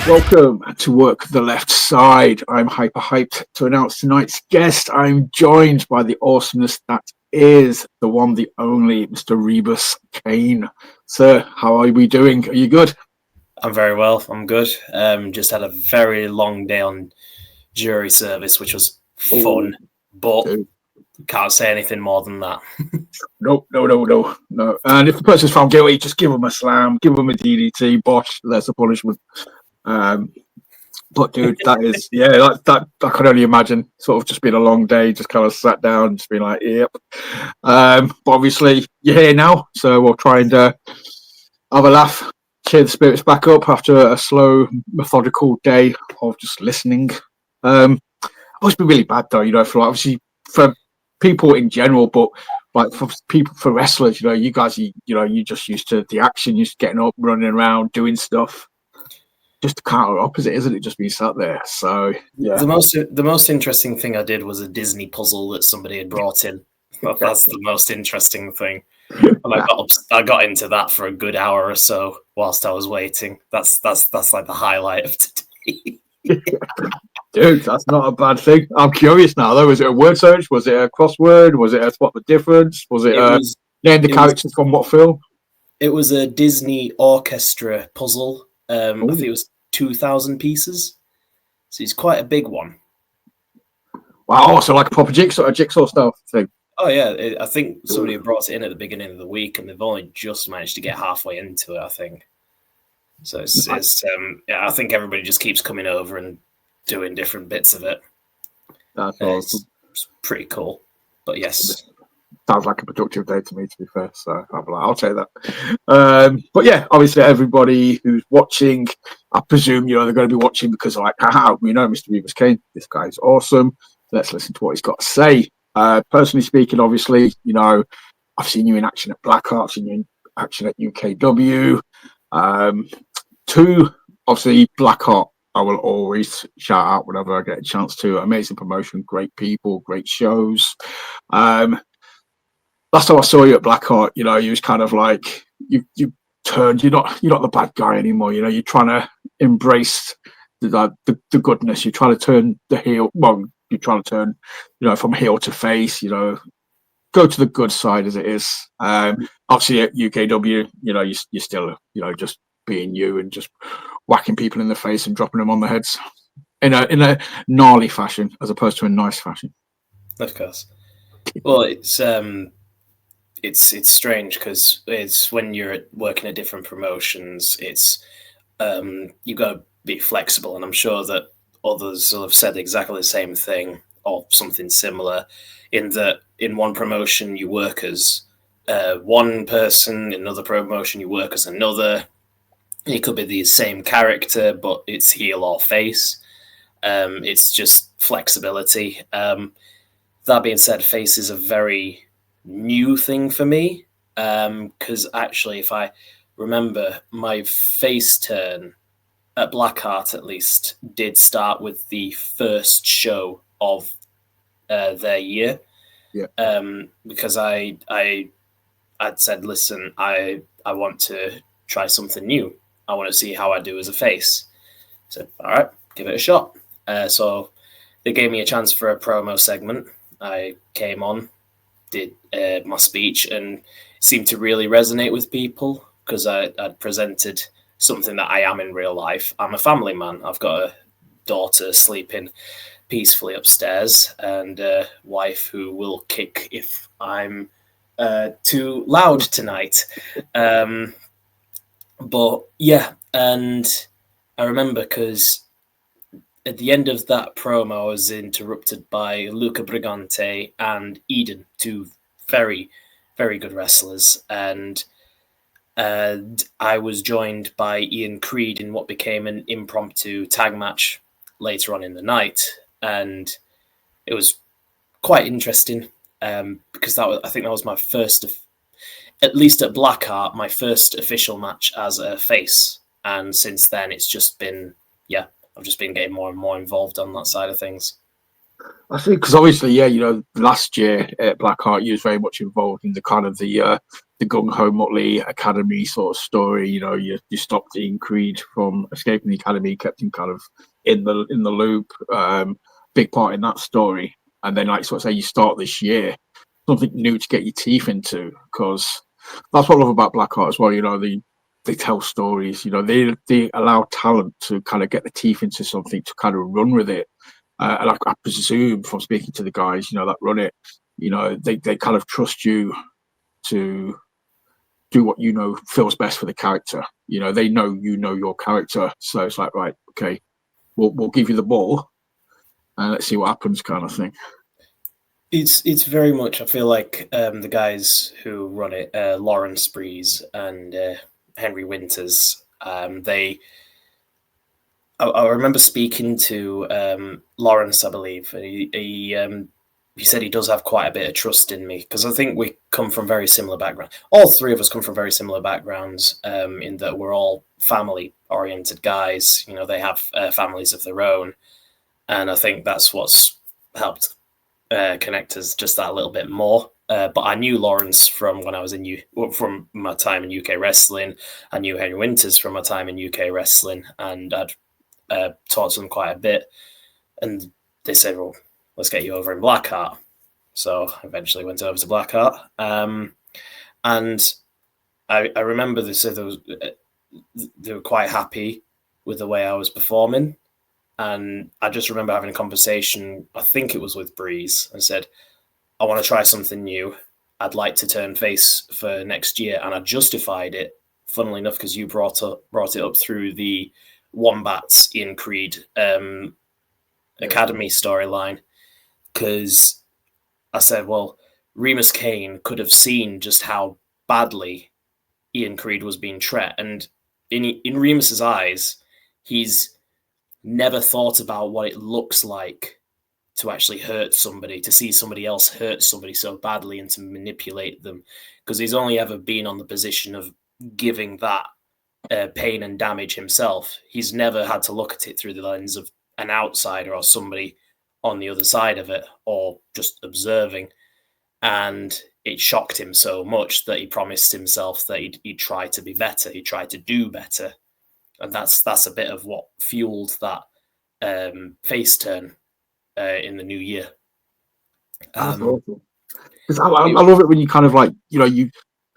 Welcome to Work the Left Side. I'm hyper hyped to announce tonight's guest. I'm joined by the awesomeness that is the one, the only Mr. Remus Caine. Sir, how are we doing? Are you good? I'm very well. I'm good. Just had a very long day on jury service, which was fun, but can't say anything more than that. No. And if the person's found guilty, just give them a slam, give them a DDT, bosh, that's the punishment. But dude, that is, that I can only imagine sort of just being a long day, just kind of sat down, just being like, yep. But obviously you're here now, so we'll try and have a laugh, cheer the spirits back up after a slow, methodical day of just listening. It must be really bad though, for obviously for people in general, but like for wrestlers, you guys, you're just used to the action, used to getting up, running around, doing stuff. Just the counter opposite, isn't it? Just being sat there. So yeah. The most interesting thing I did was a Disney puzzle that somebody had brought in. Well, that's the most interesting thing. And I got into that for a good hour or so whilst I was waiting. That's like the highlight of today. Dude, that's not a bad thing. I'm curious now though. Was it a word search? Was it a crossword? Was it a spot the difference? Was it name the characters from what film? It was a Disney orchestra puzzle. I think it was 2,000 pieces. So it's quite a big one. Wow, so like a proper jigsaw stuff thing. Oh yeah, I think somebody brought it in at the beginning of the week, and they've only just managed to get halfway into it, I think. So it's I think everybody just keeps coming over and doing different bits of it. That's awesome. It's pretty cool. But yes. Sounds like a productive day to me, to be fair. So I'll take that. But yeah, obviously everybody who's watching, I presume they're going to be watching because they're like, haha, we know Mr. Remus Caine. This guy's awesome. Let's listen to what he's got to say. Personally speaking, obviously, I've seen you in action at Blackheart, I've seen you in action at UKW. Obviously, Blackheart, I will always shout out whenever I get a chance to. Amazing promotion, great people, great shows. Last time I saw you at Blackheart, you was kind of like you turned. You're not the bad guy anymore. You're trying to embrace the goodness. You're trying to turn the heel. Well, you're trying to turn, from heel to face. Go to the good side as it is. Obviously at UKW, you're still, just being you and just whacking people in the face and dropping them on the heads in a gnarly fashion as opposed to a nice fashion. Of course. Well, it's strange because it's when you're working at different promotions, it's you've got to be flexible, and I'm sure that others will have said exactly the same thing or something similar, in that in one promotion you work as one person, in another promotion you work as another. It could be the same character, but it's heel or face. It's just flexibility. That being said, face is a very new thing for me, because actually, if I remember, my face turn at Blackheart at least did start with the first show of their year. Yeah. Because I'd said, listen, I want to try something new. I want to see how I do as a face. So, all right, give it a shot. So they gave me a chance for a promo segment. I came on, did my speech, and it seemed to really resonate with people because I'd presented something that I am in real life. I'm a family man. I've got a daughter sleeping peacefully upstairs and a wife who will kick if I'm too loud tonight. But yeah, and I remember because at the end of that promo, I was interrupted by Luca Brigante and Aidan, two very, very good wrestlers. And I was joined by Ian Creed in what became an impromptu tag match later on in the night. And it was quite interesting because I think that was my first, at least at Blackheart, my first official match as a face. And since then, it's just been, I've just been getting more and more involved on that side of things. I think because obviously, last year at Blackheart, you was very much involved in the kind of the gung ho Motley Academy sort of story. You know, you stopped Ian Creed from escaping the academy, kept him kind of in the loop. Big part in that story. And then, like sort of say, you start this year something new to get your teeth into, because that's what I love about Blackheart as well. You know, they tell stories. You know, they allow talent to kind of get the teeth into something to kind of run with it. And I presume from speaking to the guys, you know, that run it, you know, they kind of trust you to do what you know feels best for the character. You know, they know you know your character, so it's like, right, okay, we'll give you the ball and let's see what happens, kind of thing. It's very much. I feel like the guys who run it, Lawrence Breeze and Henry Winters, I remember speaking to Lawrence, I believe, and he said he does have quite a bit of trust in me, because I think we come from very similar backgrounds. All three of us come from very similar backgrounds, in that we're all family-oriented guys. You know, they have families of their own, and I think that's what's helped connect us just that little bit more. But I knew Lawrence from when I was from my time in UK wrestling. I knew Henry Winters from my time in UK wrestling, and I'd talked to them quite a bit. And they said, "Well, let's get you over in Blackheart." So I eventually went over to Blackheart, and I remember they said they were quite happy with the way I was performing. And I just remember having a conversation, I think it was with Breeze, and said, I want to try something new. I'd like to turn face for next year. And I justified it, funnily enough, because you brought it up through the Wombats Ian Creed Academy storyline. Because I said, well, Remus Caine could have seen just how badly Ian Creed was being treated. And in Remus's eyes, he's never thought about what it looks like to actually hurt somebody, to see somebody else hurt somebody so badly and to manipulate them, because he's only ever been on the position of giving that pain and damage himself. He's never had to look at it through the lens of an outsider or somebody on the other side of it, or just observing. And it shocked him so much that he promised himself that he'd try to be better, he'd try to do better. And that's a bit of what fueled that face turn in the new year. That's awesome. Because I love it when you kind of like, you know,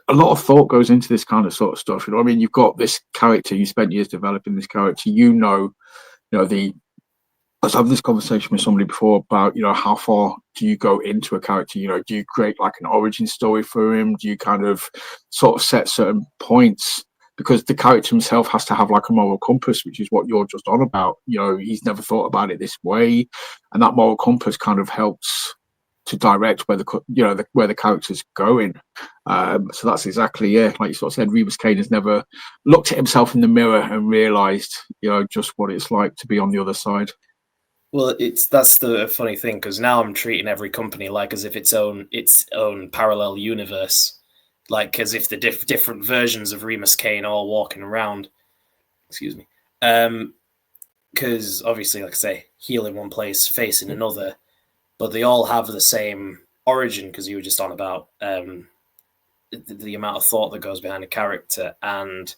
a lot of thought goes into this kind of sort of stuff. You know what I mean? You've got this character, you spent years developing this character. You know, I was having this conversation with somebody before about, you know, how far do you go into a character? You know, do you create like an origin story for him? Do you kind of sort of set certain points? Because the character himself has to have like a moral compass, which is what you're just on about. You know, he's never thought about it this way, and that moral compass kind of helps to direct where where the character's going. So that's exactly like you sort of said. Remus Caine has never looked at himself in the mirror and realised, you know, just what it's like to be on the other side. Well, that's the funny thing, because now I'm treating every company like as if its own parallel universe. Like as if the different versions of Remus Caine are all walking around. Excuse me. Because obviously, like I say, heel in one place, face in another, but they all have the same origin, because you were just on about the amount of thought that goes behind a character. And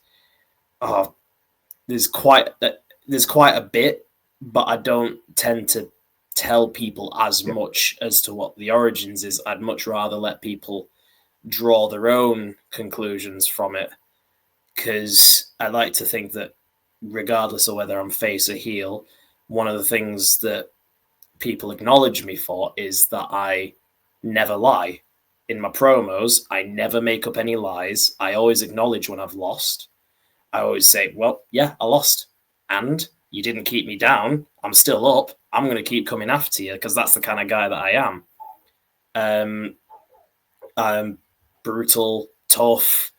there's quite a bit, but I don't tend to tell people as much as to what the origins is. I'd much rather let people draw their own conclusions from it, because I like to think that regardless of whether I'm face or heel, one of the things that people acknowledge me for is that I never lie. In my promos, I never make up any lies. I always acknowledge when I've lost. I always say, well, yeah, I lost, and you didn't keep me down. I'm still up. I'm going to keep coming after you, because that's the kind of guy that I am. I'm brutal, tough.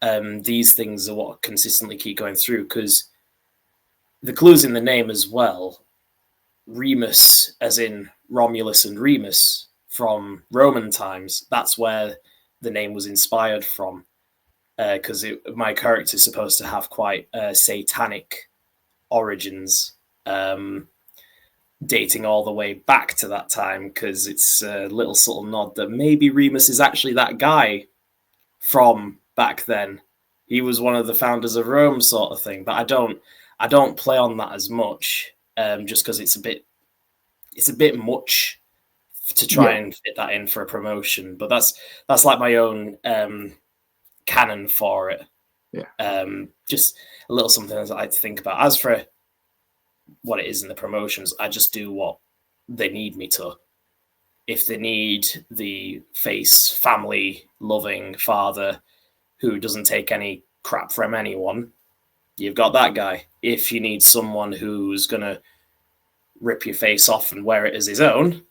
These things are what consistently keep going through, because the clue's in the name as well. Remus, as in Romulus and Remus from Roman times, that's where the name was inspired from, because my character is supposed to have quite satanic origins, dating all the way back to that time, because it's a little subtle nod that maybe Remus is actually that guy from back then. He was one of the founders of Rome, sort of thing. But I don't play on that as much, just because it's a bit much to try and fit that in for a promotion. But that's like my own canon for it. Yeah. Just a little something that I like to think about. As for what it is in the promotions, I just do what they need me to. If they need the face, family loving father who doesn't take any crap from anyone, you've got that guy. If you need someone who's going to rip your face off and wear it as his own,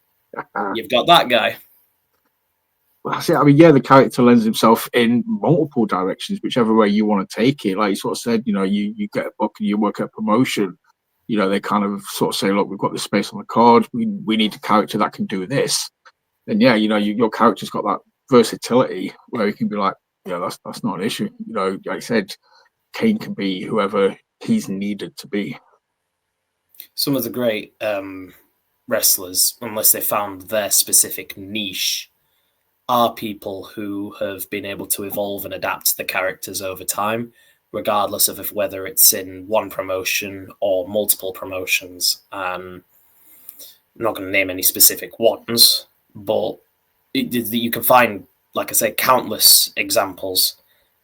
you've got that guy. Well, that's it. I mean, yeah, the character lends himself in multiple directions, whichever way you want to take it. Like you sort of said, you know, you get a book and you work at a promotion. You know, they kind of sort of say, look, we've got this space on the card. We need a character that can do this. And yeah, you know, your character's got that versatility where you can be like, yeah, that's not an issue. You know, like I said, Caine can be whoever he's needed to be. Some of the great wrestlers, unless they found their specific niche, are people who have been able to evolve and adapt the characters over time, regardless of whether it's in one promotion or multiple promotions. I'm not going to name any specific ones, but you can find, like I say, countless examples.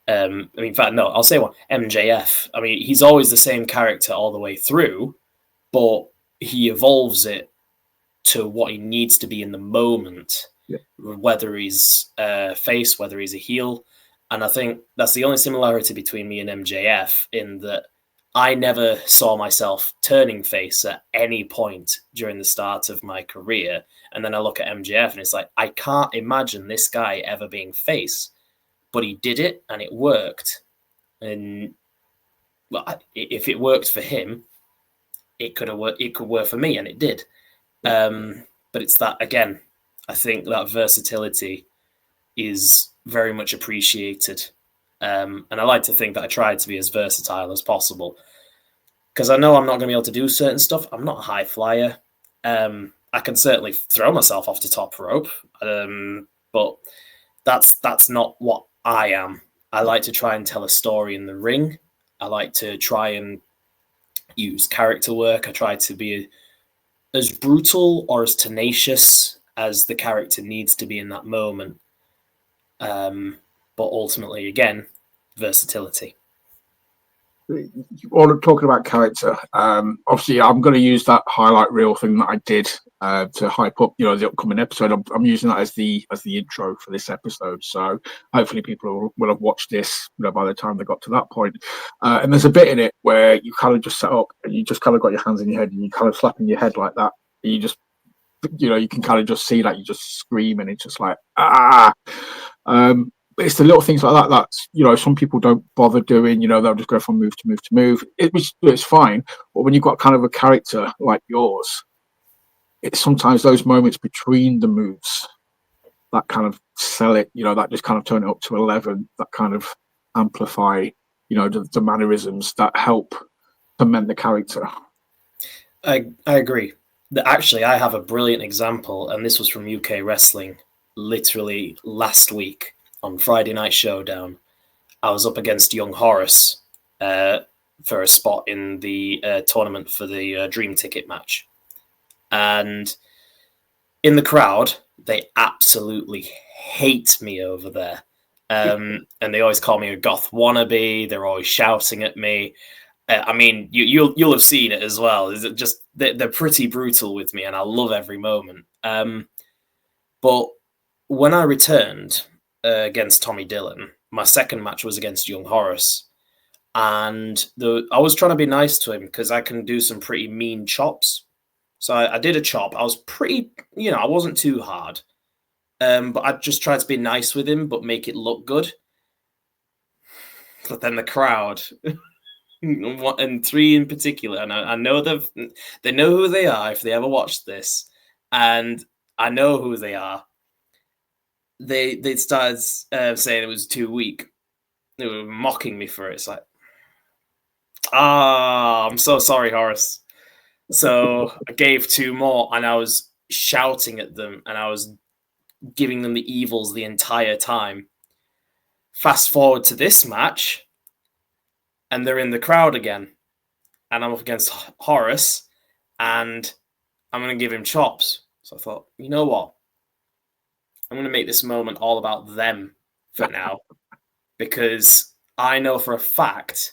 In fact, no, I'll say one. MJF. I mean, he's always the same character all the way through, but he evolves it to what he needs to be in the moment, whether he's face, whether he's a heel. And I think that's the only similarity between me and MJF, in that I never saw myself turning face at any point during the start of my career. And then I look at MJF and it's like, I can't imagine this guy ever being face, but he did it and it worked. And well, if it worked for him, it could work for me, and it did. But it's that, again, I think that versatility is very much appreciated. And I like to think that I tried to be as versatile as possible, because I know I'm not going to be able to do certain stuff. I'm not a high flyer. I can certainly throw myself off the top rope, but that's not what I am. I like to try and tell a story in the ring. I like to try and use character work. I try to be as brutal or as tenacious as the character needs to be in that moment. But ultimately, again, versatility. All talking about character, obviously I'm going to use that highlight reel thing that I did to hype up, you know, the upcoming episode. I'm using that as the intro for this episode. So hopefully people will have watched this, you know, by the time they got to that point. And there's a bit in it where you kind of just set up and you just kind of got your hands in your head and you kind of slapping your head like that. And you just, you know, you can kind of just see that you just scream and it's just like it's the little things like that that, you know, some people don't bother doing. You know, they'll just go from move to move to move. It's fine, but when you've got kind of a character like yours, it's sometimes those moments between the moves that kind of sell it. You know, that just kind of turn it up to 11. That kind of amplify, you know, the mannerisms that help cement the character. I agree. Actually, I have a brilliant example, and this was from UK Wrestling, literally last week. On Friday Night Showdown, I was up against young Horace for a spot in the tournament for the Dream Ticket match. And in the crowd, they absolutely hate me over there. And they always call me a goth wannabe. They're always shouting at me. I mean, you'll have seen it as well. Is it just they're pretty brutal with me, and I love every moment. But when I returned against Tommy Dillon, my second match was against young Horace, and I was trying to be nice to him because I can do some pretty mean chops. So I did a chop. I was pretty, you know, I wasn't too hard, but I just tried to be nice with him, but make it look good. But then the crowd, and three in particular, and I know they know who they are if they ever watched this, and I know who they are. They started saying it was too weak. They were mocking me for it. It's like, I'm so sorry, Horace. So I gave two more, and I was shouting at them, and I was giving them the evils the entire time. Fast forward to this match, and they're in the crowd again, and I'm up against Horace, and I'm going to give him chops. So I thought, you know what? I'm going to make this moment all about them for now, because I know for a fact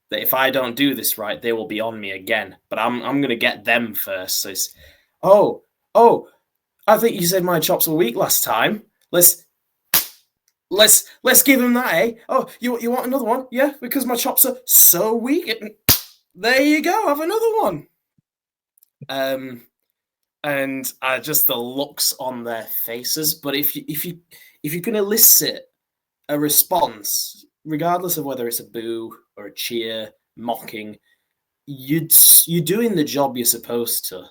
that if I don't do this right, they will be on me again. But I'm going to get them first. So it's, oh, I think you said my chops were weak last time. Let's give him that, eh? Oh, you want another one? Yeah, because my chops are so weak. There you go. Have another one. And just the looks on their faces. But if you can elicit a response, regardless of whether it's a boo or a cheer, mocking, you're doing the job you're supposed to.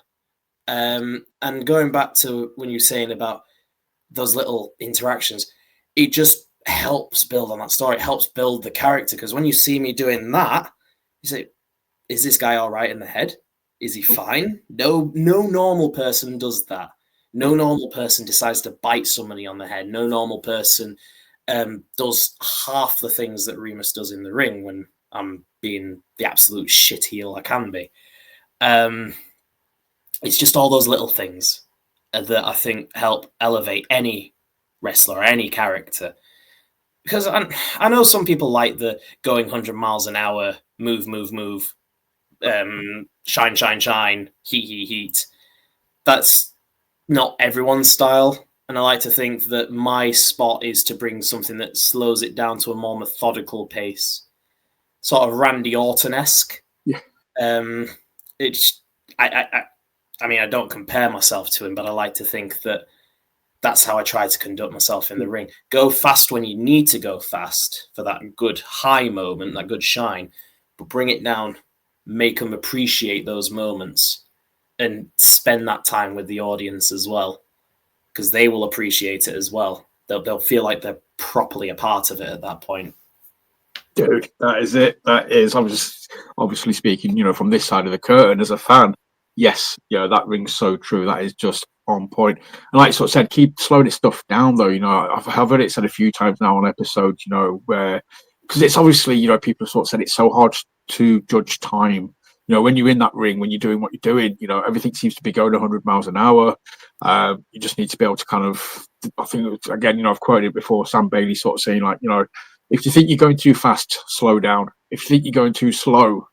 And going back to when you're saying about those little interactions, it just helps build on that story. It helps build the character, because when you see me doing that, you say, is this guy all right in the head? Is he fine? No normal person does that. No normal person decides to bite somebody on the head. No normal person does half the things that Remus does in the ring when I'm being the absolute shit heel I can be. It's just all those little things that I think help elevate any wrestler or any character. Because I know some people like the going 100 miles an hour, move, shine, heat. That's not everyone's style. And I like to think that my spot is to bring something that slows it down to a more methodical pace. Sort of Randy Orton-esque. Yeah. I mean, I don't compare myself to him, but I like to think that that's how I try to conduct myself in the ring. Go fast when you need to go fast for that good high moment, that good shine, but bring it down, make them appreciate those moments, and spend that time with the audience as well, because they will appreciate it as well. They'll feel like they're properly a part of it at that point. Dude, that is it. That is, I was obviously speaking, from this side of the curtain as a fan. Yes, that rings so true. That is just on point. And like I sort of said, keep slowing it stuff down though. I've heard it said a few times now on episodes, where, because it's obviously, people sort of said it's so hard to judge time. When you're in that ring, when you're doing what you're doing, everything seems to be going 100 miles an hour. You just need to be able to kind of, I think, again, I've quoted it before, Sam Bailey sort of saying like, if you think you're going too fast, slow down. If you think you're going too slow,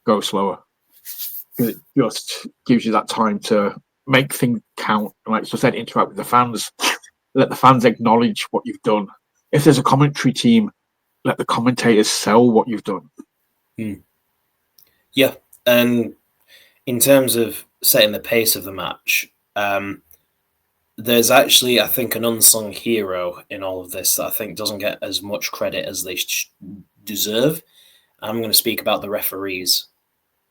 go slower. It just gives you that time to make things count. And like I said, interact with the fans. Let the fans acknowledge what you've done. If there's a commentary team, let the commentators sell what you've done. Yeah, and in terms of setting the pace of the match, there's actually, I think, an unsung hero in all of this that I think doesn't get as much credit as they deserve. I'm going to speak about the referees,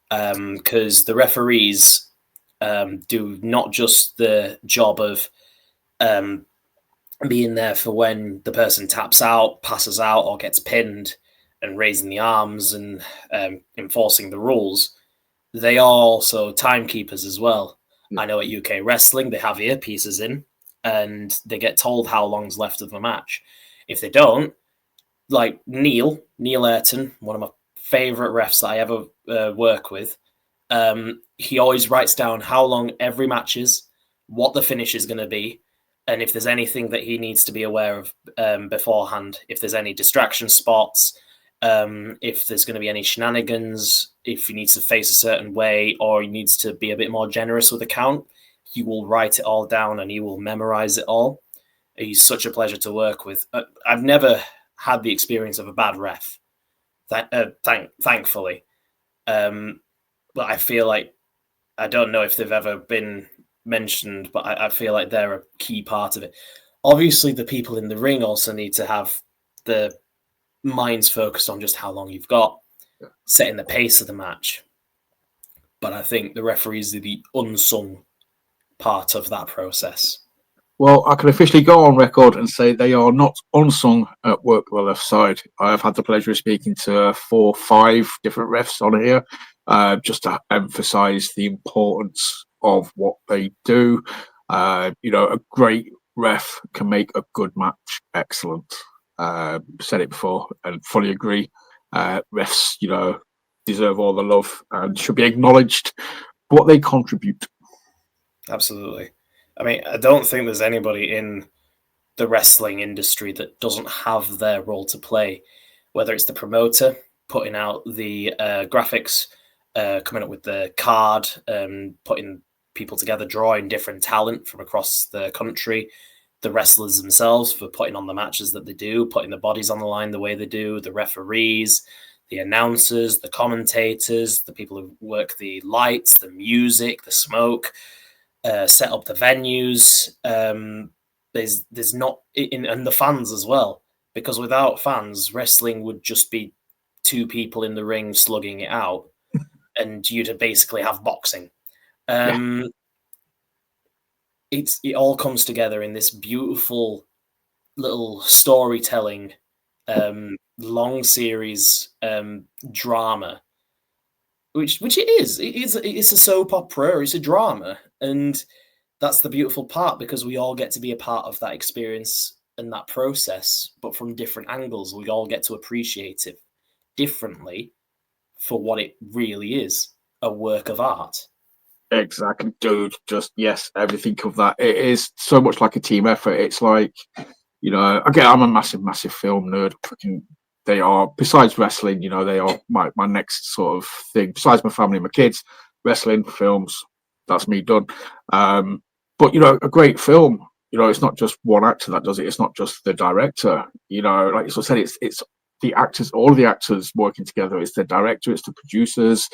because the referees do not just the job of being there for when the person taps out, passes out, or gets pinned and raising the arms and enforcing the rules. They are also timekeepers as well. Yeah. I know at UK Wrestling, they have earpieces in and they get told how long's left of the match. If they don't, like Neil Ayrton, one of my favourite refs that I ever work with, he always writes down how long every match is, what the finish is going to be, and if there's anything that he needs to be aware of beforehand, if there's any distraction spots, if there's going to be any shenanigans, if he needs to face a certain way or he needs to be a bit more generous with the count, he will write it all down and he will memorize it all. He's such a pleasure to work with. I've never had the experience of a bad ref, thankfully. But I feel like, I don't know if they've ever been mentioned, but I feel like they're a key part of it. Obviously, the people in the ring also need to have the minds focused on just how long you've got, setting the pace of the match. But I think the referees are the unsung part of that process. Well, I can officially go on record and say they are not unsung at Work the Left Side. I have had the pleasure of speaking to 4 or 5 different refs on here, just to emphasise the importance of what they do. A great ref can make a good match excellent. Said it before and fully agree. Refs, deserve all the love and should be acknowledged for what they contribute. Absolutely. I mean, I don't think there's anybody in the wrestling industry that doesn't have their role to play, whether it's the promoter putting out the graphics, coming up with the card, putting people together, drawing different talent from across the country, the wrestlers themselves for putting on the matches that they do, putting the bodies on the line the way they do, the referees, the announcers, the commentators, the people who work the lights, the music, the smoke, set up the venues. There's not and the fans as well, because without fans, wrestling would just be two people in the ring slugging it out, and you'd basically have boxing. It all comes together in this beautiful little storytelling, long series drama, which it is. It's a soap opera. It's a drama, and that's the beautiful part, because we all get to be a part of that experience and that process, but from different angles. We all get to appreciate it differently for what it really is, a work of art. Exactly, dude. Just yes, everything of that. It is so much like a team effort. It's like, again, I'm a massive film nerd. Freaking, they are, besides wrestling, they are my next sort of thing. Besides my family, my kids, wrestling, films. That's me done. But a great film. It's not just one actor that does it. It's not just the director. Like I said, it's the actors, all of the actors working together. It's the director, it's the producers,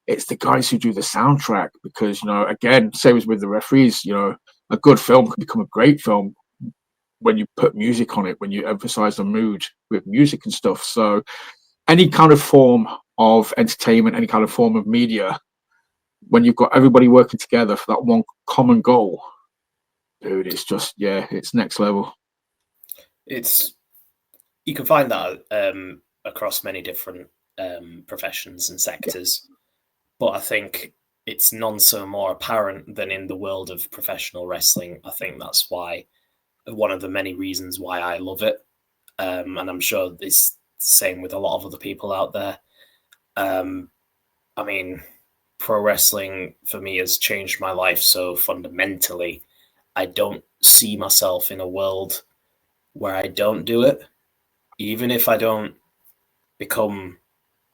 it's the guys who do the soundtrack. Because again, same as with the referees. A good film can become a great film when you put music on it, when you emphasize the mood with music and stuff. So any kind of form of entertainment, any kind of form of media, when you've got everybody working together for that one common goal, dude, it's just, it's next level. You can find that across many different professions and sectors, but I think it's none so more apparent than in the world of professional wrestling. I think that's one of the many reasons why I love it, and I'm sure it's the same with a lot of other people out there. I mean, pro wrestling for me has changed my life so fundamentally. I don't see myself in a world where I don't do it, even if I don't become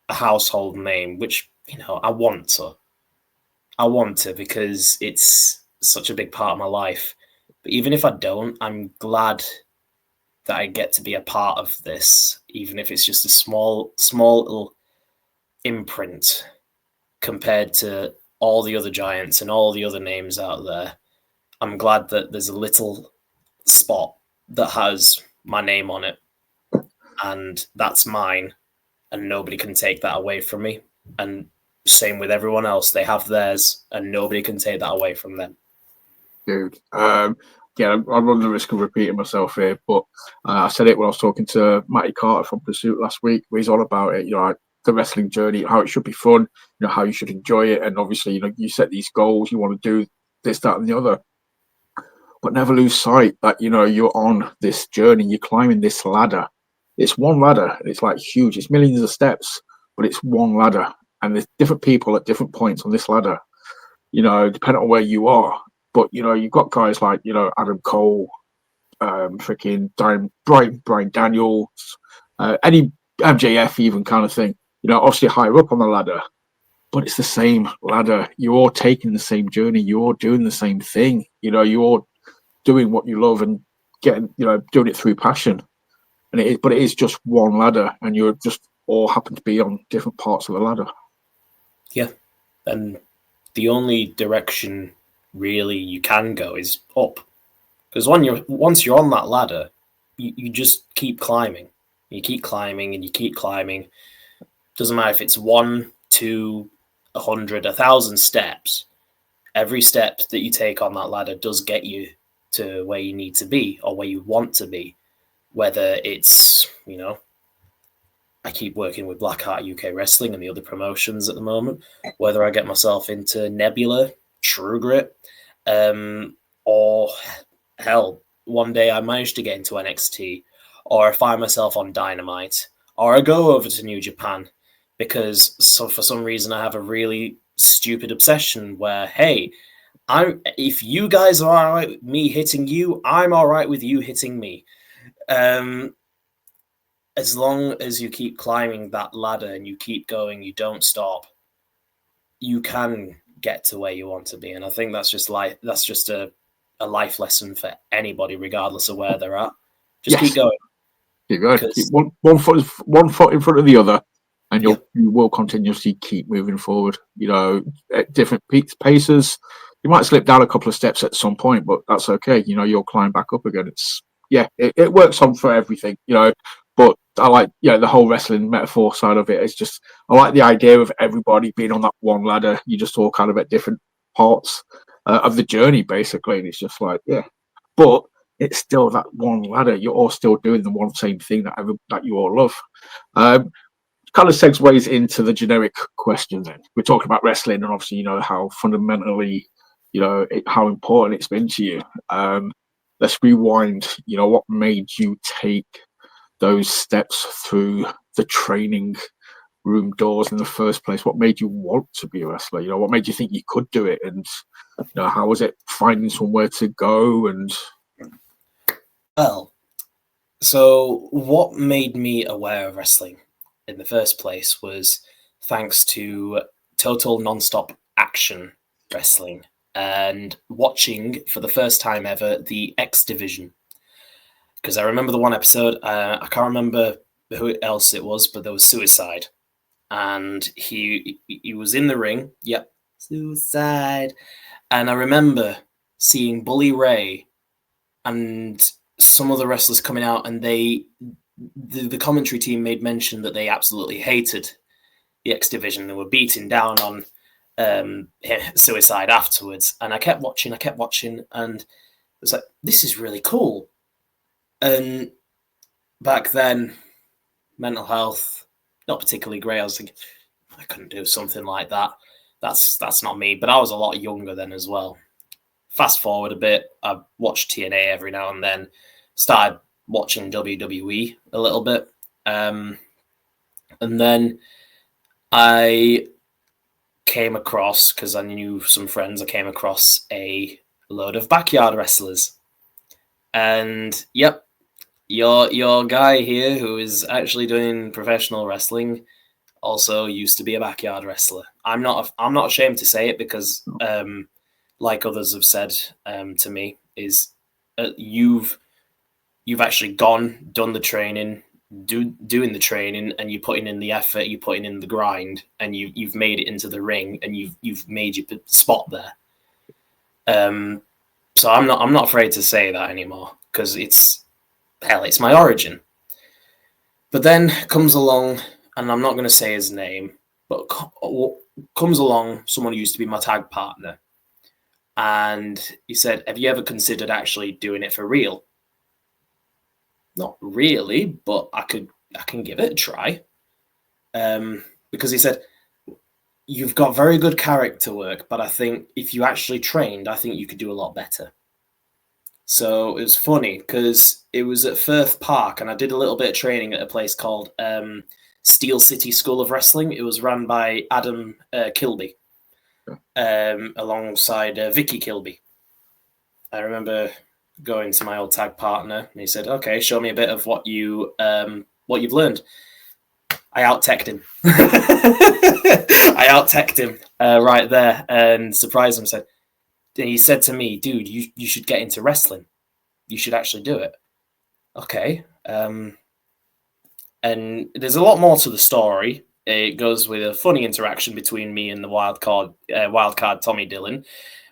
a household name, which, I want to because it's such a big part of my life. But even if I don't, I'm glad that I get to be a part of this, even if it's just a small little imprint compared to all the other giants and all the other names out there. I'm glad that there's a little spot that has my name on it, and that's mine, and nobody can take that away from me. And same with everyone else, they have theirs, and nobody can take that away from them. Dude, I run the risk of repeating myself here, but I said it when I was talking to Matty Carter from Pursuit last week, where he's all about it, the wrestling journey, how it should be fun, how you should enjoy it. And obviously, you set these goals, you want to do this, that, and the other, but never lose sight that, you're on this journey, you're climbing this ladder. It's one ladder, and it's like huge, it's millions of steps, but it's one ladder. And there's different people at different points on this ladder, depending on where you are. But, you've got guys like, Adam Cole, freaking Brian Daniels, any MJF even kind of thing, obviously higher up on the ladder, but it's the same ladder. You're all taking the same journey. You're all doing the same thing. You're all doing what you love and getting, doing it through passion. And it is just one ladder, and you're just all happen to be on different parts of the ladder. Yeah. And the only direction really you can go is up, because once you're on that ladder, you just keep climbing. You keep climbing and you keep climbing. Doesn't matter if it's 1, 2, 100, 1,000 steps. Every step that you take on that ladder does get you to where you need to be or where you want to be. Whether it's, I keep working with Blackheart UK Wrestling and the other promotions at the moment, whether I get myself into Nebula, True Grit, or hell, one day I managed to get into NXT, or I find myself on Dynamite, or I go over to New Japan, because for some reason I have a really stupid obsession where, hey, if you guys are all right with me hitting you, I'm all right with you hitting me. As long as you keep climbing that ladder and you keep going, you don't stop, you can get to where you want to be. And I think that's just a life lesson for anybody, regardless of where they're at. Just keep going. Keep going. Keep one foot in front of the other, and you will continuously keep moving forward. You know, at different paces. You might slip down a couple of steps at some point, but that's okay. You know, you'll climb back up again. It works on for everything. You know, but I like the whole wrestling metaphor side of it. It's just I like the idea of everybody being on that one ladder. You just all kind of at different parts of the journey, basically. And it's just like but it's still that one ladder. You're all still doing the one same thing that you all love. Kind of segues into the generic question. Then we're talking about wrestling, and obviously, how fundamentally, how important it's been to you. Let's rewind. What made you take those steps through the training room doors in the first place? What made you want to be a wrestler? What made you think you could do it? And how was it finding somewhere to go? And well, so what made me aware of wrestling in the first place was thanks to total non-stop action wrestling and watching for the first time ever the X Division. Because I remember the one episode, I can't remember who else it was, but there was Suicide. And he was in the ring. Yep, Suicide. And I remember seeing Bully Ray and some other wrestlers coming out, and the commentary team made mention that they absolutely hated the X Division. They were beating down on Suicide afterwards. And I kept watching, and it was like, this is really cool. And back then, mental health, not particularly great. I was thinking, I couldn't do something like that. That's not me. But I was a lot younger then as well. Fast forward a bit, I watched TNA every now and then, started watching WWE a little bit. And then I came across, because I knew some friends, I came across a load of backyard wrestlers. And yep, your guy here, who is actually doing professional wrestling, also used to be a backyard wrestler. I'm not ashamed to say it, because like others have said to me, is you've actually done the training, doing the training, and you're putting in the effort, you're putting in the grind, and you've made it into the ring, and you've made your spot there. So I'm not afraid to say that anymore, because it's my origin. But then comes along, and I'm not going to say his name, but comes along someone who used to be my tag partner. And he said, have you ever considered actually doing it for real? Not really, but I can give it a try. Because he said, you've got very good character work, but I think if you actually trained, I think you could do a lot better. So it was funny, because it was at Firth Park, and I did a little bit of training at a place called Steel City School of Wrestling. It was run by Adam Kilby, alongside Vicky Kilby. I remember going to my old tag partner, and he said, okay, show me a bit of what you've learned. I out-teched him. Right there, and surprised him. He said to me, dude, you should get into wrestling. You should actually do it. Okay. And there's a lot more to the story. It goes with a funny interaction between me and the wildcard Tommy Dillon,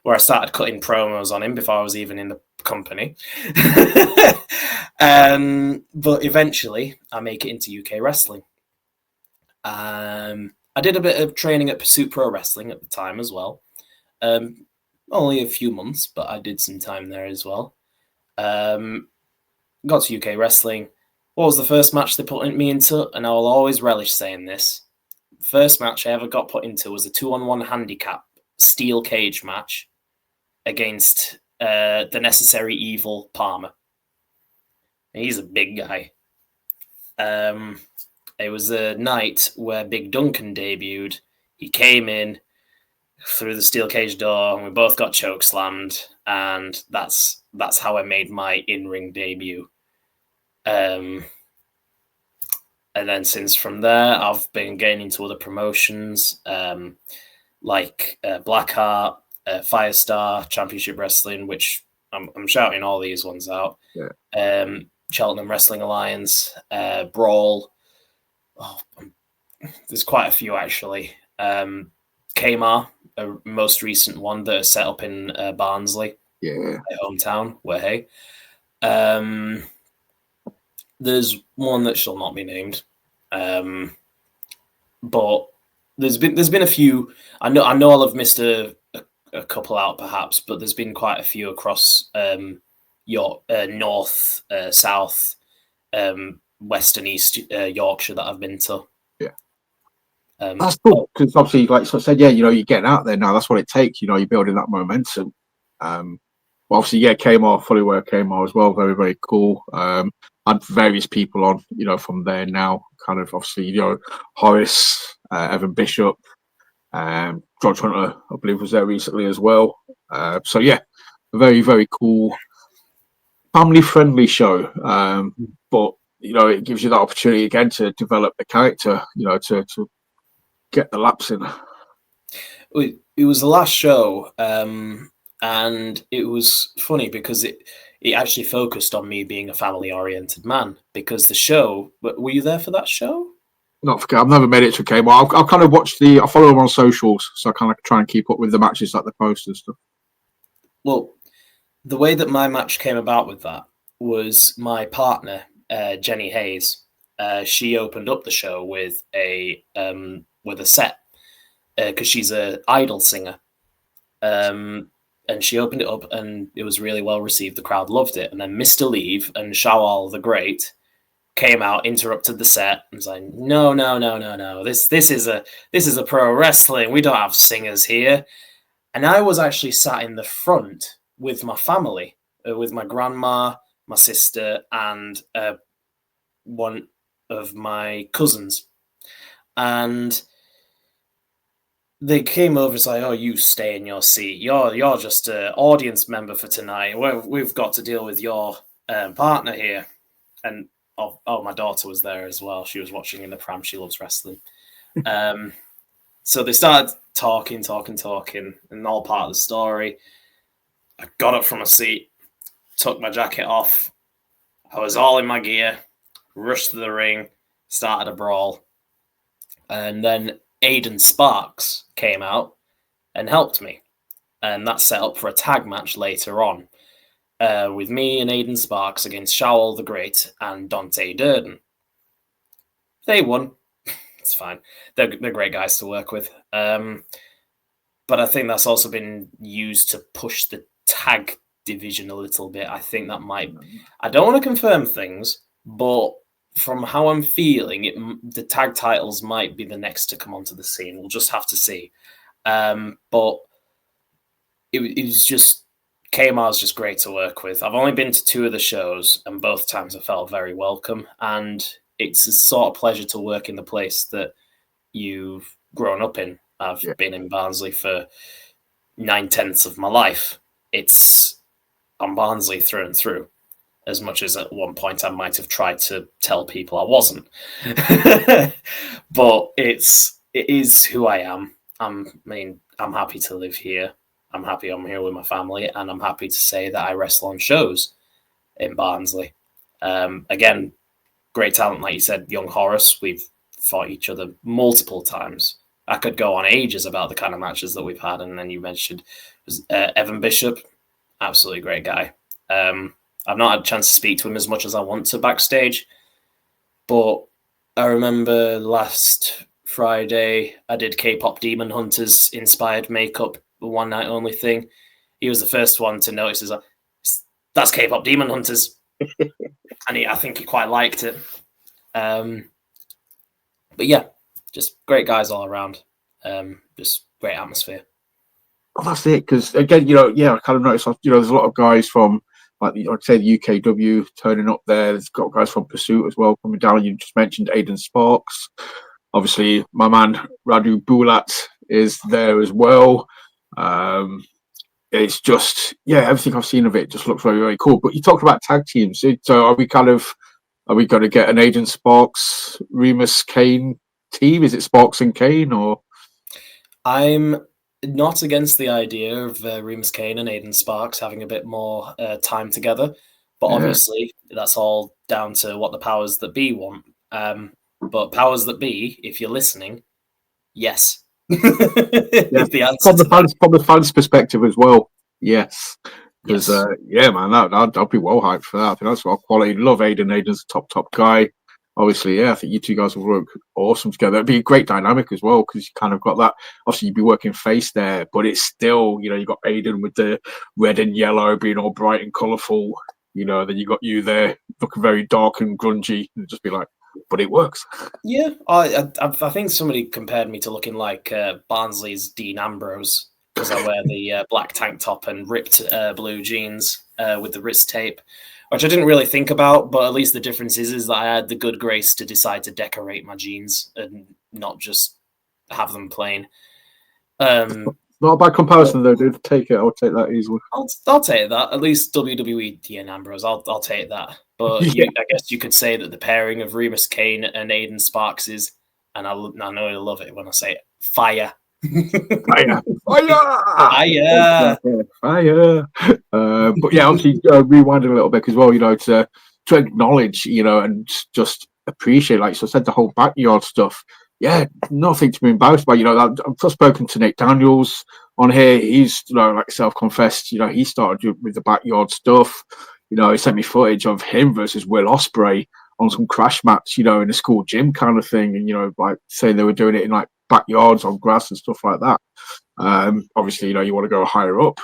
where I started cutting promos on him before I was even in the company. But eventually, I make it into UK wrestling. I did a bit of training at Pursuit Pro Wrestling at the time as well. Only a few months, but I did some time there as well. Got to UK wrestling. What was the first match they put me into? And I will always relish saying this. First match I ever got put into was a 2-on-1 handicap steel cage match against the Necessary Evil Palmer. And he's a big guy. It was a night where Big Duncan debuted. He came in through the steel cage door, and we both got choke slammed, and that's how I made my in-ring debut. And then since from there, I've been getting into other promotions, like Blackheart, Firestar, Championship Wrestling, which I'm shouting all these ones out. Yeah. Cheltenham Wrestling Alliance, Brawl. There's quite a few actually. KaMa, a most recent one that is set up in Barnsley, Yeah, my hometown. Where hey, there's one that shall not be named, but there's been a few. I know I'll have missed a couple out perhaps, but there's been quite a few across north, south, west and east Yorkshire that I've been to. Yeah. That's cool because obviously, like I said, you're getting out there now. That's what it takes. You're building that momentum. Obviously, KaMa, fully aware KaMa as well. Very, very cool. Had various people on, from there now. Kind of obviously, Horace, Evan Bishop, John Hunter, I believe, was there recently as well. So a very, very cool, family-friendly show. But it gives you that opportunity again to develop the character. To get the laps in. It was the last show, and it was funny because it actually focused on me being a family-oriented man. Because the show, were you there for that show? Not for I've never made it to KaMa. I'll kind of watch I follow them on socials, so I kind of try and keep up with the matches that they post and stuff. Well, the way that my match came about with that was my partner, Jenny Hayes. She opened up the show with a set because she's an idol singer, and she opened it up, and it was really well received. The crowd loved it, and then Mr. Leave and Shawal the Great came out, interrupted the set, and was like, "No! This is a pro wrestling. We don't have singers here." And I was actually sat in the front with my family, with my grandma, my sister, and one of my cousins. And they came over and said, "Oh, you stay in your seat. You're just an audience member for tonight. We've got to deal with your partner here." And my daughter was there as well. She was watching in the pram. She loves wrestling. So they started talking, and all part of the story. I got up from my seat, took my jacket off. I was all in my gear, rushed to the ring, started a brawl. And then Aidan Sparx came out and helped me. And that set up for a tag match later on with me and Aidan Sparx against Shawal the Great and Dante Durden. They won. It's fine. They're great guys to work with. But I think that's also been used to push the tag division a little bit. I think that might... I don't want to confirm things, but from how I'm feeling, the tag titles might be the next to come onto the scene. We'll just have to see. But it was just... KaMa is just great to work with. I've only been to 2 of the shows, and both times I felt very welcome. And it's a sort of pleasure to work in the place that you've grown up in. I've been in Barnsley for 9/10 of my life. I'm Barnsley through and through, as much as at one point I might have tried to tell people I wasn't. But it is who I am. I'm happy to live here. I'm happy I'm here with my family, and I'm happy to say that I wrestle on shows in Barnsley. Again, great talent, like you said, young Horace. We've fought each other multiple times. I could go on ages about the kind of matches that we've had. And then you mentioned Evan Bishop, absolutely great guy. I've not had a chance to speak to him as much as I want to backstage, but I remember last Friday I did K-pop Demon Hunters inspired makeup, the one night only thing. He was the first one to notice, is like, "That's K-pop Demon Hunters." And I think he quite liked it. But yeah, just great guys all around. Just great atmosphere. Well, that's it. Because again, I kind of noticed, there's a lot of guys from like I'd say the UKW turning up there. There's got guys from Pursuit as well coming down. You just mentioned Aidan Sparx. Obviously, my man Radu Bulat is there as well. It's just, yeah, everything I've seen of it just looks very, very cool. But you talked about tag teams. So are we going to get an Aidan Sparx, Remus Caine team? Is it Sparx and Caine, or? I'm not against the idea of Remus Caine and Aidan Sparx having a bit more time together, but obviously that's all down to what the powers that be want. But powers that be, if you're listening, yes. Yeah. The answer from the fans' perspective as well, yes. Because yeah, man, I'd be well hyped for that. I think that's what quality. Love Aidan. Aidan's a top guy. Obviously, yeah, I think you two guys will work awesome together. It'd be a great dynamic as well, because you kind of got that. Obviously, you'd be working face there, but it's still, you got Aidan with the red and yellow being all bright and colourful. Then you got you there looking very dark and grungy, and just be like, but it works. Yeah, I think somebody compared me to looking like Barnsley's Dean Ambrose, because I wear the black tank top and ripped blue jeans with the wrist tape, which I didn't really think about, but at least the difference is that I had the good grace to decide to decorate my jeans and not just have them plain. Not a bad comparison, though, dude. Take it. I'll take that easily. I'll take that. At least WWE Dean Ambrose. I'll take that. But I guess you could say that the pairing of Remus Caine and Aidan Sparx is, and I know you love it when I say it, fire. Fire. But yeah, obviously rewinding a little bit as well, to acknowledge, and just appreciate, like I said, the whole backyard stuff. Yeah, nothing to be embarrassed by. I've just spoken to Nick Daniels on here. He's like self-confessed. He started with the backyard stuff. He sent me footage of him versus Will Ospreay on some crash mats, in a school gym kind of thing, and like saying they were doing it in like backyards on grass and stuff like that. Obviously, you want to go higher up.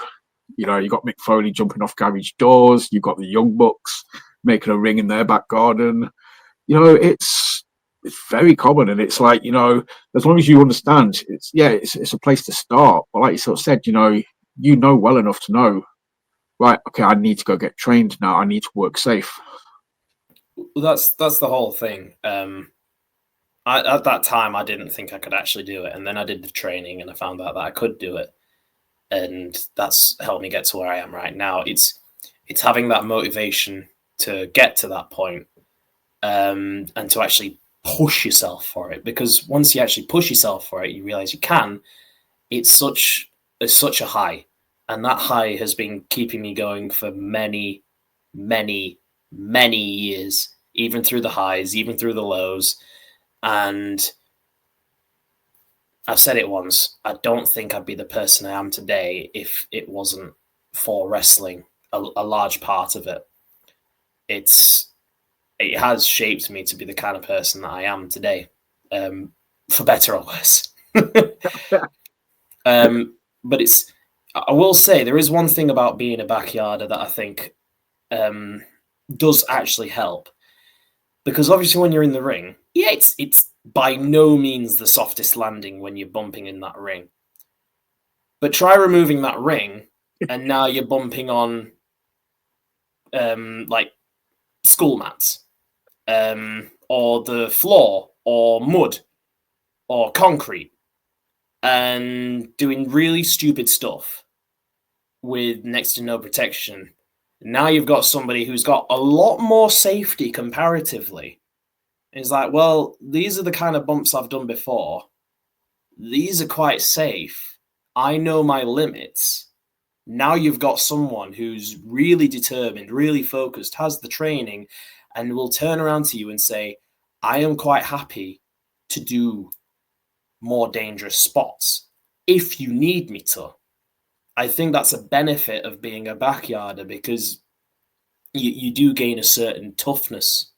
You got Mick Foley jumping off garage doors. You've got the Young Bucks making a ring in their back garden. It's very common, and it's like, as long as you understand, it's a place to start. But like you sort of said, you know well enough to know, right, okay, I need to go get trained now. I need to work safe. Well, that's the whole thing. At that time, I didn't think I could actually do it, and then I did the training, and I found out that I could do it, and that's helped me get to where I am right now. It's having that motivation to get to that point, and to actually push yourself for it, because once you actually push yourself for it, you realize you can. It's such a high, and that high has been keeping me going for many, many, many years, even through the highs, even through the lows. And I've said it once, I don't think I'd be the person I am today if it wasn't for wrestling, a large part of it. It has shaped me to be the kind of person that I am today, for better or worse. But I will say there is one thing about being a backyarder that I think does actually help. Because obviously when you're in the ring, yeah, it's by no means the softest landing when you're bumping in that ring. But try removing that ring, and now you're bumping on like school mats, or the floor, or mud, or concrete, and doing really stupid stuff with next to no protection. Now you've got somebody who's got a lot more safety comparatively. It's like, well, these are the kind of bumps I've done before. These are quite safe. I know my limits. Now you've got someone who's really determined, really focused, has the training, and will turn around to you and say, I am quite happy to do more dangerous spots if you need me to. I think that's a benefit of being a backyarder, because you do gain a certain toughness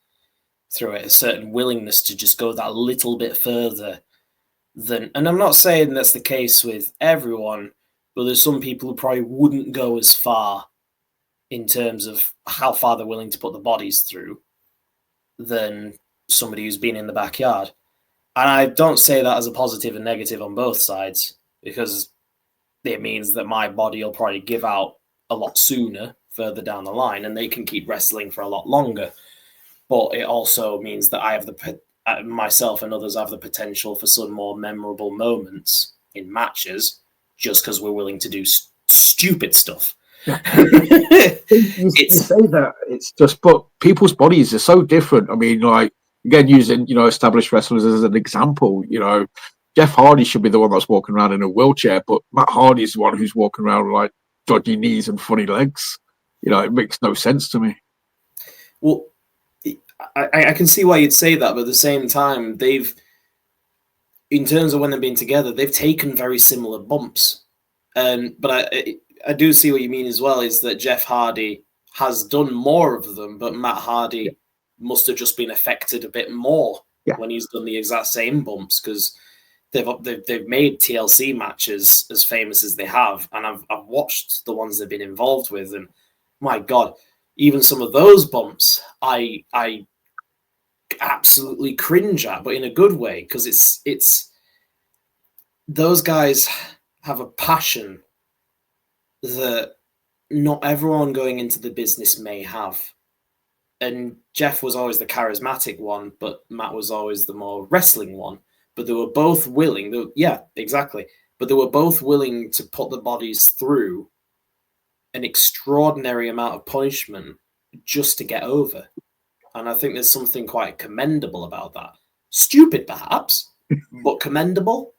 through it, a certain willingness to just go that little bit further than, and I'm not saying that's the case with everyone, but there's some people who probably wouldn't go as far in terms of how far they're willing to put the bodies through than somebody who's been in the backyard. And I don't say that as a positive and negative on both sides, because it means that my body will probably give out a lot sooner further down the line, and they can keep wrestling for a lot longer. But it also means that I have myself and others have the potential for some more memorable moments in matches, just because we're willing to do stupid stuff. You say that, it's just, but people's bodies are so different. I mean, like, again, using, established wrestlers as an example, Jeff Hardy should be the one that's walking around in a wheelchair, but Matt Hardy's the one who's walking around with, like, dodgy knees and funny legs. It makes no sense to me. Well, I can see why you'd say that, but at the same time, in terms of when they've been together, they've taken very similar bumps. But I do see what you mean as well, is that Jeff Hardy has done more of them, but Matt Hardy must have just been affected a bit more when he's done the exact same bumps, because they've made TLC matches as famous as they have, and I've watched the ones they've been involved with, and my God, even some of those bumps I absolutely cringe at, but in a good way, because it's those guys have a passion that not everyone going into the business may have. And Jeff was always the charismatic one, but Matt was always the more wrestling one. But they were both willing. But they were both willing to put the bodies through an extraordinary amount of punishment just to get over. And I think there's something quite commendable about that. Stupid, perhaps, but commendable.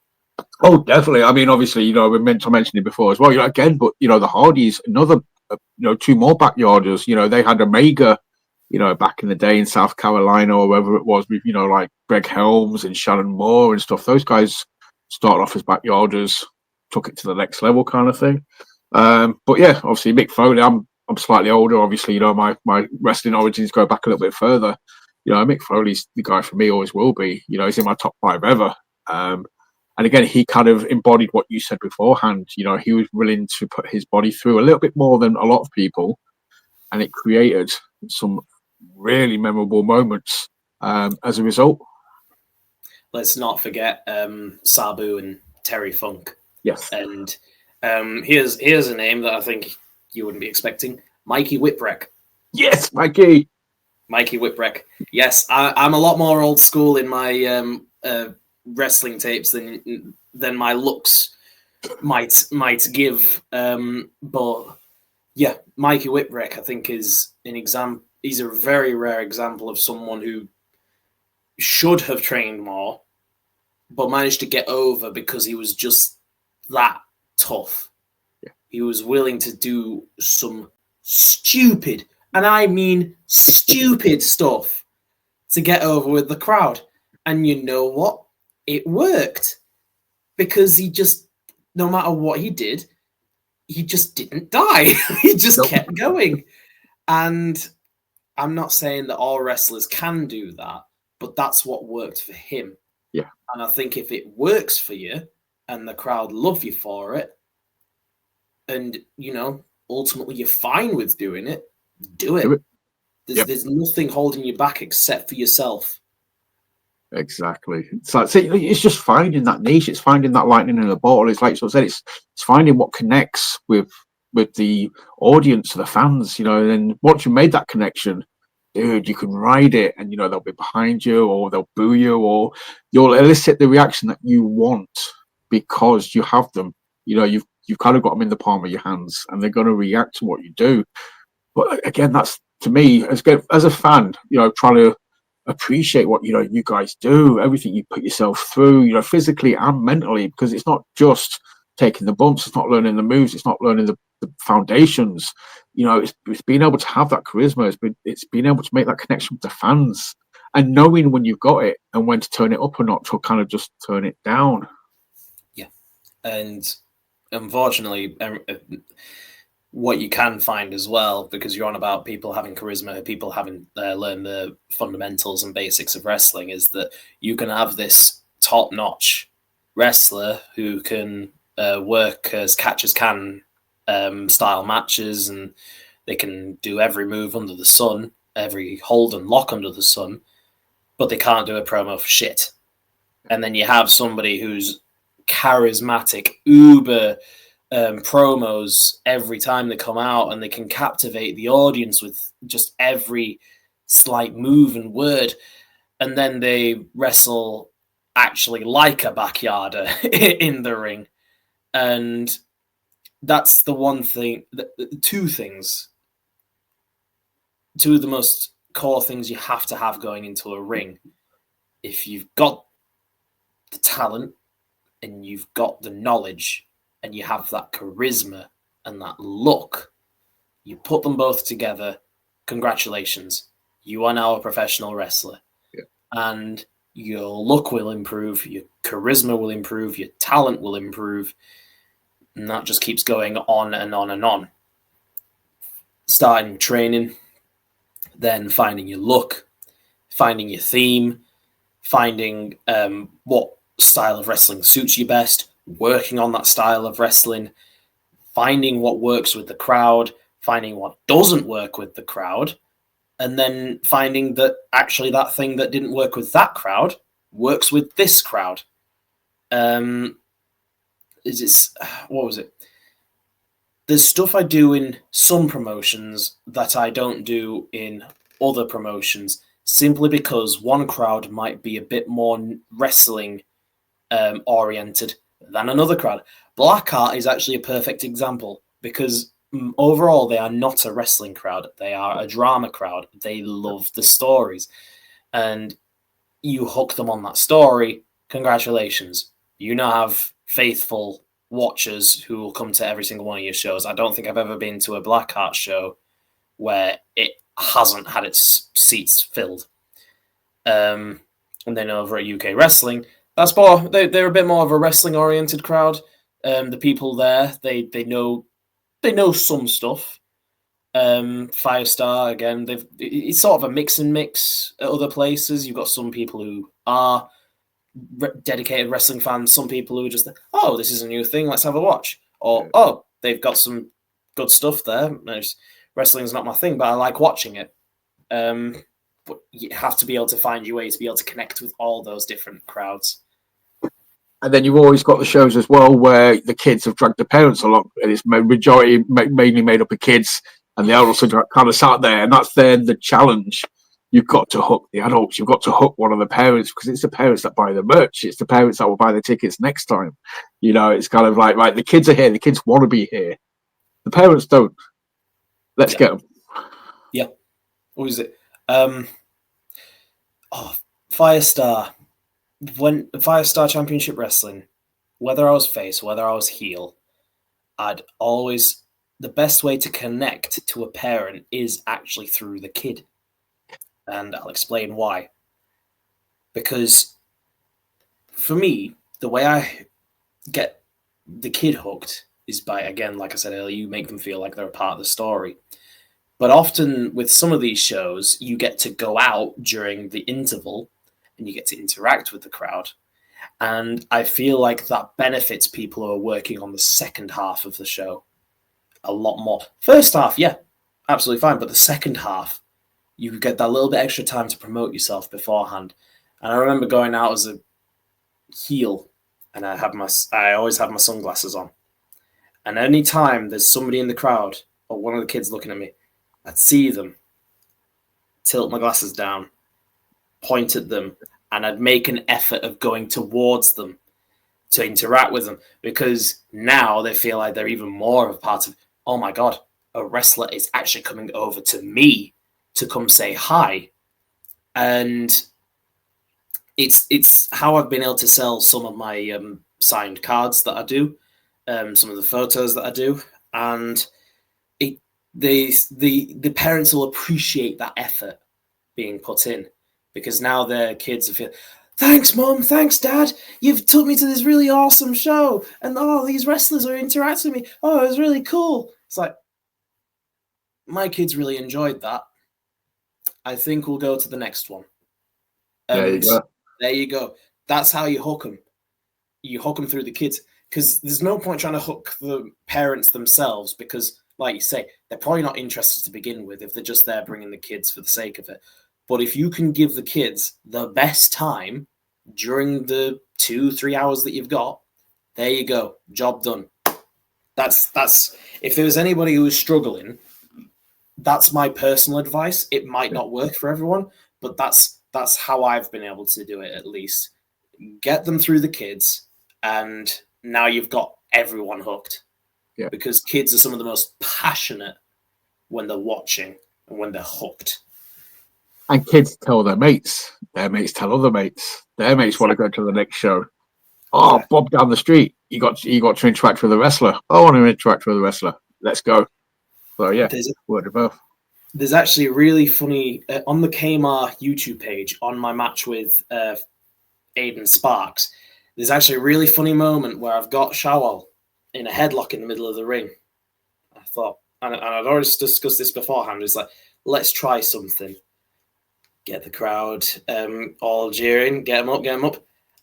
Oh, definitely. I mean, obviously, we meant to mention it before as well. Again, but the Hardys, another, two more backyarders. They had Omega, back in the day in South Carolina or wherever it was, with like Greg Helms and Shannon Moore and stuff. Those guys started off as backyarders, took it to the next level, kind of thing. But yeah, obviously Mick Foley. I'm slightly older. Obviously, my wrestling origins go back a little bit further. Mick Foley's the guy for me, always will be. He's in my top 5 ever. And again, he kind of embodied what you said beforehand. He was willing to put his body through a little bit more than a lot of people, and it created some really memorable moments as a result. Let's not forget Sabu and Terry Funk. Yes. And here's a name that I think you wouldn't be expecting: Mikey Whipwreck. Yes, Mikey Whipwreck. Yes, I'm a lot more old school in my wrestling tapes than my looks might give. But yeah, Mikey Whipwreck, I think, is an example. He's a very rare example of someone who should have trained more, but managed to get over because he was just that tough. Yeah. He was willing to do some stupid, and I mean stupid stuff, to get over with the crowd. And you know what? It worked, because he just, no matter what he did, he just didn't die. He just kept going. And I'm not saying that all wrestlers can do that, but that's what worked for him. Yeah. And I think if it works for you and the crowd love you for it, and, ultimately you're fine with doing it, do it. There's nothing holding you back except for yourself. Exactly. It's like, see, it's just finding that niche. It's finding that lightning in a bottle. It's like I said, it's finding what connects with the audience, the fans. And then once you made that connection, dude, you can ride it, and they'll be behind you, or they'll boo you, or you'll elicit the reaction that you want because you have them. You've kind of got them in the palm of your hands, and they're going to react to what you do. But again, that's, to me, as a fan, trying to appreciate what you guys do, everything you put yourself through, physically and mentally, because it's not just taking the bumps, it's not learning the moves, it's not learning the foundations. It's being able to have that charisma. It's being able to make that connection with the fans, and knowing when you've got it and when to turn it up or not, to kind of just turn it down. Yeah, and unfortunately, what you can find as well, because you're on about people having charisma, people having learned the fundamentals and basics of wrestling, is that you can have this top-notch wrestler who can work as catch-as-can style matches, and they can do every move under the sun, every hold and lock under the sun, but they can't do a promo for shit. And then you have somebody who's charismatic, uber promos every time they come out, and they can captivate the audience with just every slight move and word, and then they wrestle actually like a backyarder in the ring. And that's the one thing, two of the most core things you have to have going into a ring. If you've got the talent and you've got the knowledge and you have that charisma and that look, you put them both together, congratulations. You are now a professional wrestler. Yeah. And your look will improve, your charisma will improve, your talent will improve. And that just keeps going on and on and on. Starting training, then finding your look, finding your theme, finding what style of wrestling suits you best, working on that style of wrestling, finding what works with the crowd, finding what doesn't work with the crowd, and then finding that actually that thing that didn't work with that crowd works with this crowd. What was it? There's stuff I do in some promotions that I don't do in other promotions, simply because one crowd might be a bit more wrestling oriented than another crowd. Blackheart is actually a perfect example, because overall they are not a wrestling crowd. They are a drama crowd. They love the stories. And you hook them on that story, congratulations. You now have faithful watchers who will come to every single one of your shows. I don't think I've ever been to a Blackheart show where it hasn't had its seats filled. And then over at UK Wrestling, that's more, they're a bit more of a wrestling oriented crowd. The people there, they know some stuff. Firestar, again, it's sort of a mix and mix at other places. You've got some people who are dedicated wrestling fans, some people who are just, oh, this is a new thing, let's have a watch. Or, oh, they've got some good stuff there. Wrestling's not my thing, but I like watching it. But you have to be able to find your way to be able to connect with all those different crowds. And then you've always got the shows as well where the kids have dragged the parents along, and it's majority mainly made up of kids, and the adults are kind of sat there, and that's then the challenge. You've got to hook the adults. You've got to hook one of the parents, because it's the parents that buy the merch. It's the parents that will buy the tickets next time. You know, it's kind of like, right, the kids are here. The kids want to be here. The parents don't. Let's get them. Yeah. What is it? Firestar. When Firestar Championship Wrestling, whether I was face, whether I was heel, I'd always, the best way to connect to a parent is actually through the kid. And I'll explain why. Because for me, the way I get the kid hooked is by, again, like I said earlier, you make them feel like they're a part of the story. But often with some of these shows, you get to go out during the interval and you get to interact with the crowd. And I feel like that benefits people who are working on the second half of the show a lot more. First half, yeah, absolutely fine. But the second half, you get that little bit extra time to promote yourself beforehand. And I remember going out as a heel, and I always have my sunglasses on. And any time there's somebody in the crowd or one of the kids looking at me, I'd see them, tilt my glasses down, point at them, and I'd make an effort of going towards them to interact with them, because now they feel like they're even more of a part of, oh my God, a wrestler is actually coming over to me to come say hi. And it's how I've been able to sell some of my signed cards that I do, some of the photos that I do, and the parents will appreciate that effort being put in, because now their kids are feeling, thanks, Mom, thanks, Dad, you've took me to this really awesome show, and oh, these wrestlers are interacting with me, oh, it was really cool. It's like, my kids really enjoyed that. I think we'll go to the next one. And there you go. That's how you hook them. You hook them through the kids, because there's no point trying to hook the parents themselves, because, like you say, they're probably not interested to begin with if they're just there bringing the kids for the sake of it. But if you can give the kids the best time during the 2-3 hours that you've got, there you go. Job done. That's if there was anybody who was struggling, that's my personal advice. It might not work for everyone, but that's how I've been able to do it, at least. Get them through the kids, and now you've got everyone hooked. Yeah. Because kids are some of the most passionate when they're watching and when they're hooked. And kids tell their mates tell other mates. Their mates want to go to the next show. Oh, yeah. Bob down the street, you got to interact with a wrestler. I want to interact with a wrestler. Let's go. So yeah, word of mouth. There's actually a really funny on the KaMa YouTube page on my match with Aidan Sparx. There's actually a really funny moment where I've got Shawwal in a headlock in the middle of the ring. I thought, and I'd already discussed this beforehand. It's like, let's try something. Get the crowd all jeering. Get him up.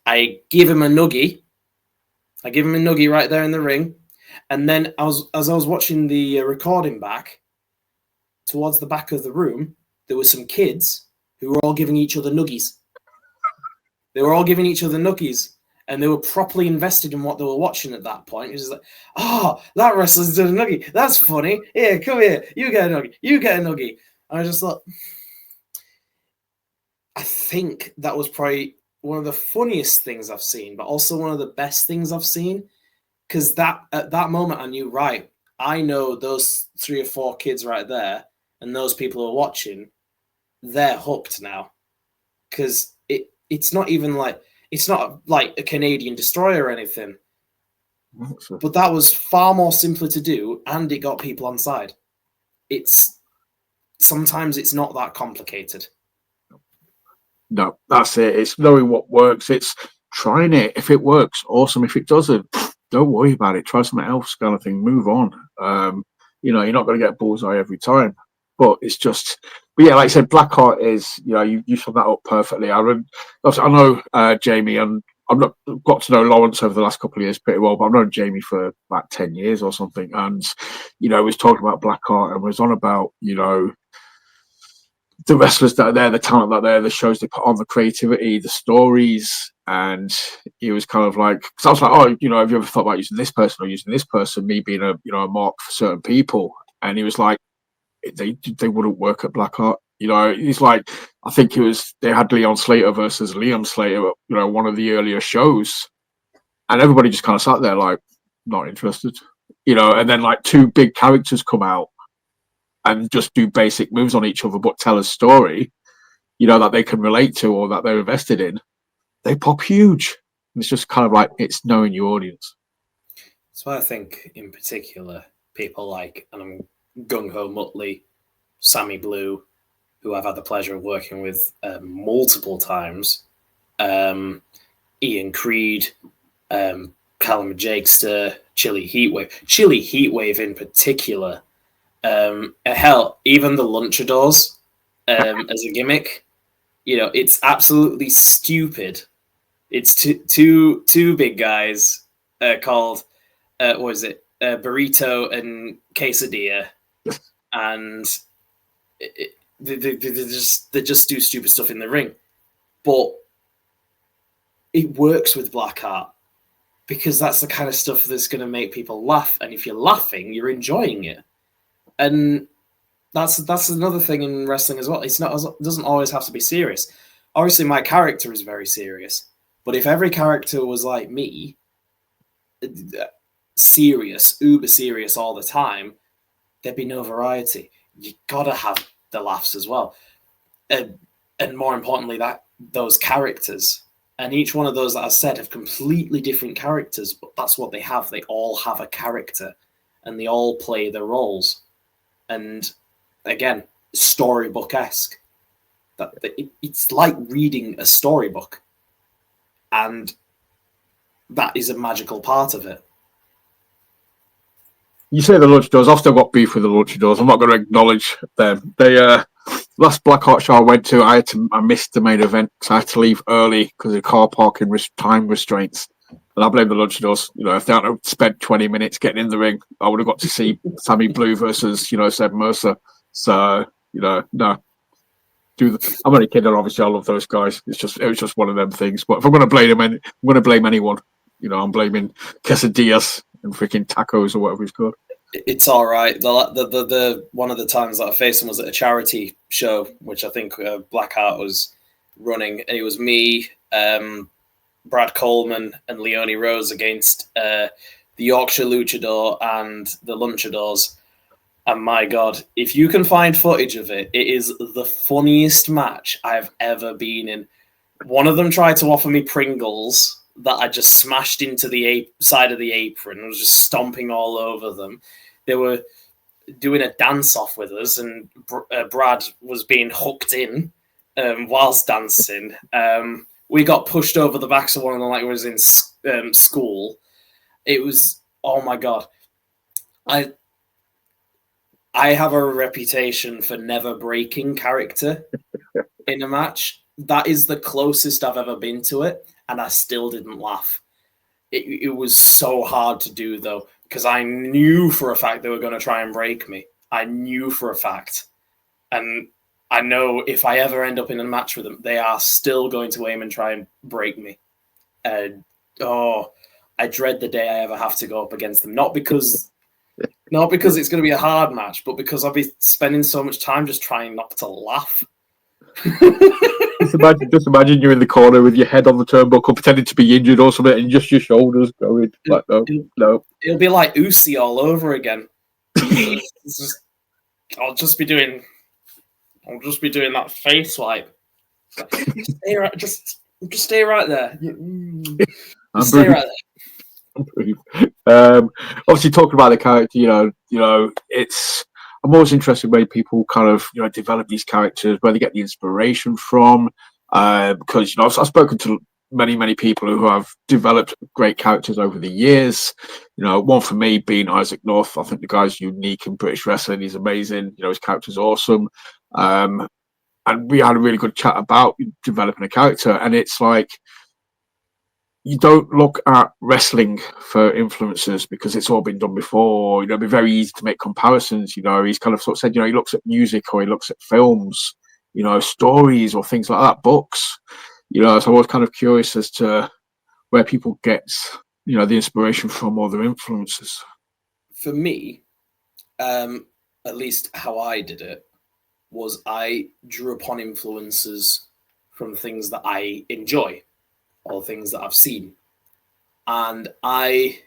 I give him a nuggie. Right there in the ring. And then as I was watching the recording back, towards the back of the room, there were some kids who were all giving each other nuggies. And they were properly invested in what they were watching at that point. It was like, oh, that wrestler's doing a nuggie. That's funny. Here, come here. You get a nuggie. And I just thought, I think that was probably one of the funniest things I've seen, but also one of the best things I've seen. Because at that moment, I knew, right, I know those 3 or 4 kids right there and those people who are watching, they're hooked now. Because it's not even like, it's not like a Canadian destroyer or anything. But that was far more simpler to do, and it got people on side. Sometimes it's not that complicated. No, that's it. It's knowing what works. It's trying it. If it works, awesome. If it doesn't, don't worry about it. Try something else, kind of thing. Move on. You're not going to get bullseye every time, but it's just. But yeah, like I said, Blackheart is. You summed that up perfectly. I know Jamie, and I've not got to know Lawrence over the last couple of years pretty well, but I've known Jamie for about 10 years or something, and was talking about Blackheart and was on about the wrestlers that are there, the talent that are there, the shows they put on, the creativity, the stories. And he was kind of like, because I was like, oh, have you ever thought about using this person or using this person, me being a mark for certain people? And he was like, they wouldn't work at Blackheart. He's like, I think they had Leon Slater versus Liam Slater, one of the earlier shows. And everybody just kind of sat there like, not interested. And then like 2 big characters come out and just do basic moves on each other, but tell a story, that they can relate to or that they're invested in. They pop huge. And it's just kind of like, it's knowing your audience. That's why I think, in particular, people like, and I'm gung-ho Muttley, Sammy Blue, who I've had the pleasure of working with multiple times, Ian Creed, Callum Jakester, Chili Heatwave in particular. Hell, even the Luchadors as a gimmick, it's absolutely stupid. It's two big guys called Burrito and Quesadilla, and they just do stupid stuff in the ring, but it works with Blackheart because that's the kind of stuff that's going to make people laugh, and if you're laughing, you're enjoying it. And that's another thing in wrestling as well. It doesn't always have to be serious. Obviously, my character is very serious, but if every character was like me, serious, uber serious all the time, there'd be no variety. You gotta have the laughs as well, and more importantly, those characters. And each one of those that I said have completely different characters, but that's what they have. They all have a character, and they all play their roles. And again, storybook-esque. It's like reading a storybook. And that is a magical part of it. You say the Luchadors. I've still got beef with the Luchadors. I'm not going to acknowledge them. They last Blackheart show I went to, I missed the main event because I had to leave early because of car parking time restraints. And I blame the Luchadors. If they hadn't spent 20 minutes getting in the ring, I would have got to see Sammy Blue versus, Seb Mercer. So, no. I'm only kidding. Obviously, I love those guys. It was just one of them things. But if I'm going to blame anyone, I'm blaming Quesadillas and freaking tacos or whatever it's called. It's all right. The one of the times that I faced him was at a charity show, which I think Blackheart was running, and it was me, Brad Coleman, and Leonie Rose against the Yorkshire Luchador and the Lunchadors. And my God, if you can find footage of it, it is the funniest match I've ever been in. One of them tried to offer me Pringles that I just smashed into the side of the apron. I was just stomping all over them. They were doing a dance-off with us, and Brad was being hooked in whilst dancing. We got pushed over the backs of one of them like it was in school. It was, oh my God. I have a reputation for never breaking character in a match. That is the closest I've ever been to it, and I still didn't laugh. It was so hard to do, though, because I knew for a fact they were going to try and break me. I knew for a fact. And I know if I ever end up in a match with them, they are still going to aim and try and break me. I dread the day I ever have to go up against them. Not because it's going to be a hard match, but because I'll be spending so much time just trying not to laugh. Just imagine you're in the corner with your head on the turnbuckle, pretending to be injured or something, and just your shoulders going like, no. It'll be like Usi all over again. I'll just be doing that face wipe. Just stay right there. Stay right there. Obviously, talking about the character, I'm always interested when people kind of develop these characters, where they get the inspiration from. Because I've spoken to many people who have developed great characters over the years. One for me being Isaac North. I think the guy's unique in British wrestling. He's amazing. His character's awesome. And we had a really good chat about developing a character. And it's like, you don't look at wrestling for influences because it's all been done before. It'd be very easy to make comparisons. He's kind of sort of said, he looks at music or he looks at films, stories or things like that, books. So I was kind of curious as to where people get, the inspiration from or their influences. For me, at least how I did it, was I drew upon influences from things that I enjoy or things that I've seen. And I,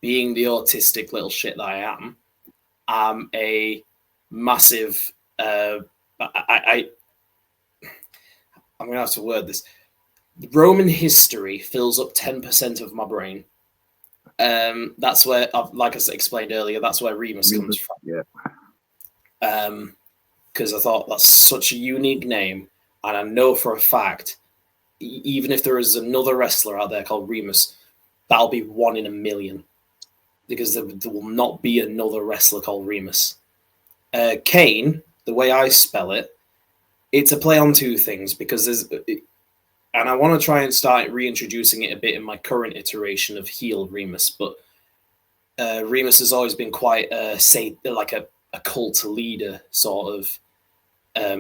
being the autistic little shit that I am a massive... I'm going to have to word this. Roman history fills up 10% of my brain. That's where, like I explained earlier, that's where Remus comes from. Yeah. Because I thought that's such a unique name, and I know for a fact, even if there is another wrestler out there called Remus, that'll be 1 in a million, because there will not be another wrestler called Remus. Caine, the way I spell it, it's a play on two things, because and I want to try and start reintroducing it a bit in my current iteration of heel Remus, but Remus has always been quite like a cult leader sort of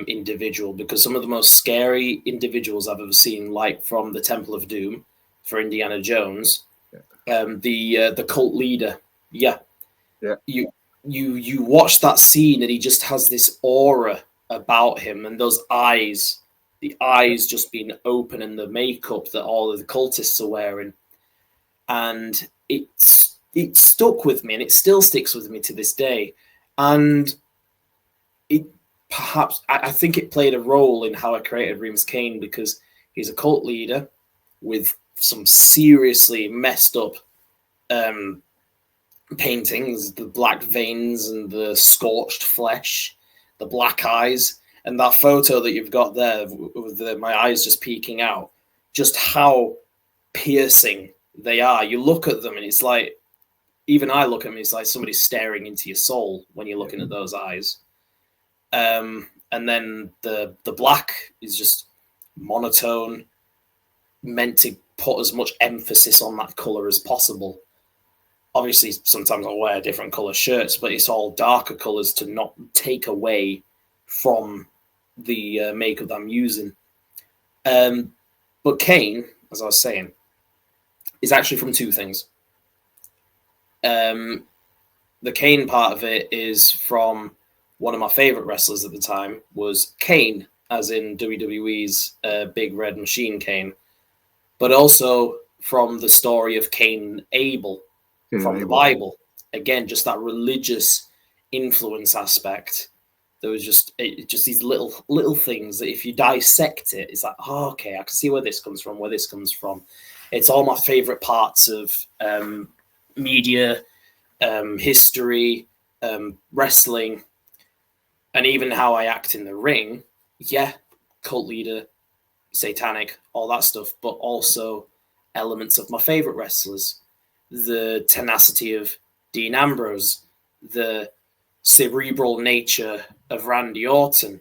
individual, because some of the most scary individuals I've ever seen, like from the Temple of Doom for Indiana Jones, the cult leader, you watch that scene and he just has this aura about him, and those eyes, the eyes just being open, and the makeup that all of the cultists are wearing, and it stuck with me, and it still sticks with me to this day. And it perhaps, I think it played a role in how I created Remus Caine, because he's a cult leader with some seriously messed up paintings, the black veins and the scorched flesh, the black eyes, and that photo that you've got there with my eyes just peeking out, just how piercing they are. You look at them and it's like, even I look at them, it's like somebody's staring into your soul when you're looking at those eyes. And then the black is just monotone, meant to put as much emphasis on that color as possible. Obviously, sometimes I'll wear different color shirts, but it's all darker colors to not take away from the makeup that I'm using. But Caine, as I was saying, is actually from two things. The Caine part of it is from one of my favorite wrestlers at the time was Caine, as in WWE's Big Red Machine Caine, but also from the story of Cain and Abel from the Bible. Again, just that religious influence aspect. There was just these little things that if you dissect it, it's like, oh, okay, I can see where this comes from, where this comes from. It's all my favorite parts of media, history, wrestling, and even how I act in the ring. Yeah, cult leader, satanic, all that stuff, but also elements of my favorite wrestlers. The tenacity of Dean Ambrose, the cerebral nature of Randy Orton,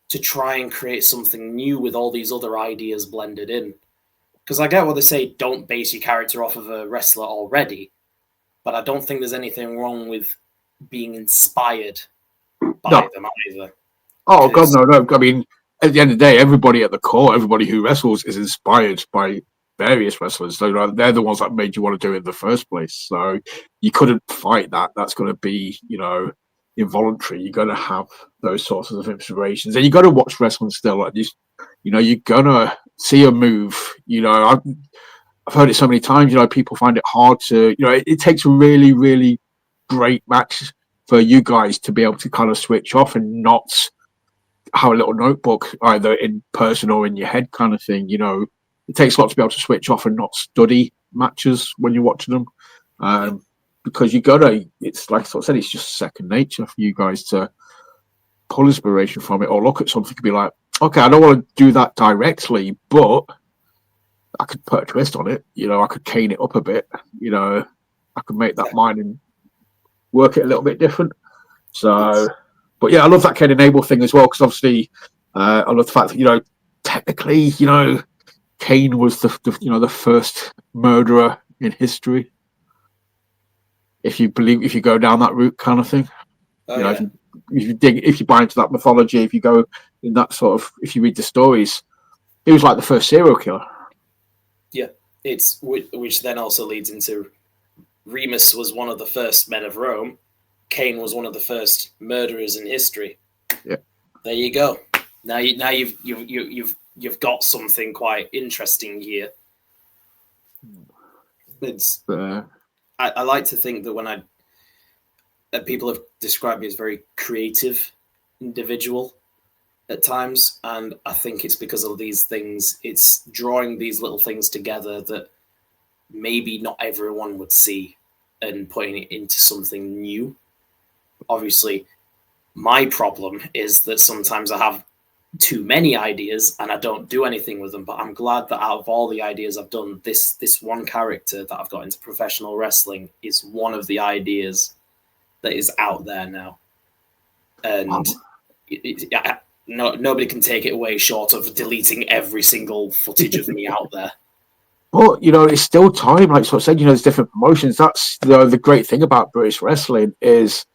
to try and create something new with all these other ideas blended in. Because I get what they say, don't base your character off of a wrestler already, but I don't think there's anything wrong with being inspired by them either. Oh, God, no. I mean, at the end of the day, everybody at the core, everybody who wrestles is inspired by various wrestlers. So they're the ones that made you want to do it in the first place. So you couldn't fight that. That's going to be, involuntary. You're going to have those sorts of inspirations. And you got to watch wrestling still. Like you're going to see a move. I've heard it so many times, people find it hard to, it takes a really, really great match for you guys to be able to kind of switch off and not have a little notebook either in person or in your head kind of thing. It takes a lot to be able to switch off and not study matches when you're watching them. Because it's like I said, it's just second nature for you guys to pull inspiration from it or look at something and be like, okay, I don't want to do that directly, but I could put a twist on it. I could cane it up a bit. I could make that mine and work it a little bit different. So, but yeah, I love that Cain and Abel thing as well, because obviously I love the fact that, technically, Cain was the first murderer in history. If you go down that route kind of thing. If you buy into that mythology, if you go in that sort of, if you read the stories, he was like the first serial killer. Yeah, it's which then also leads into Remus was one of the first men of Rome. Cain was one of the first murderers in history. Yeah, there you go. Now you've got something quite interesting here. It's I like to think that that people have described me as a very creative individual at times, and I think it's because of these things. It's drawing these little things together that maybe not everyone would see and putting it into something new. Obviously, my problem is that sometimes I have too many ideas and I don't do anything with them, but I'm glad that out of all the ideas I've done, this one character that I've got into professional wrestling is one of the ideas that is out there now. And nobody can take it away short of deleting every single footage of me out there. But, it's still time. Like I said, there's different promotions. That's the great thing about British wrestling is,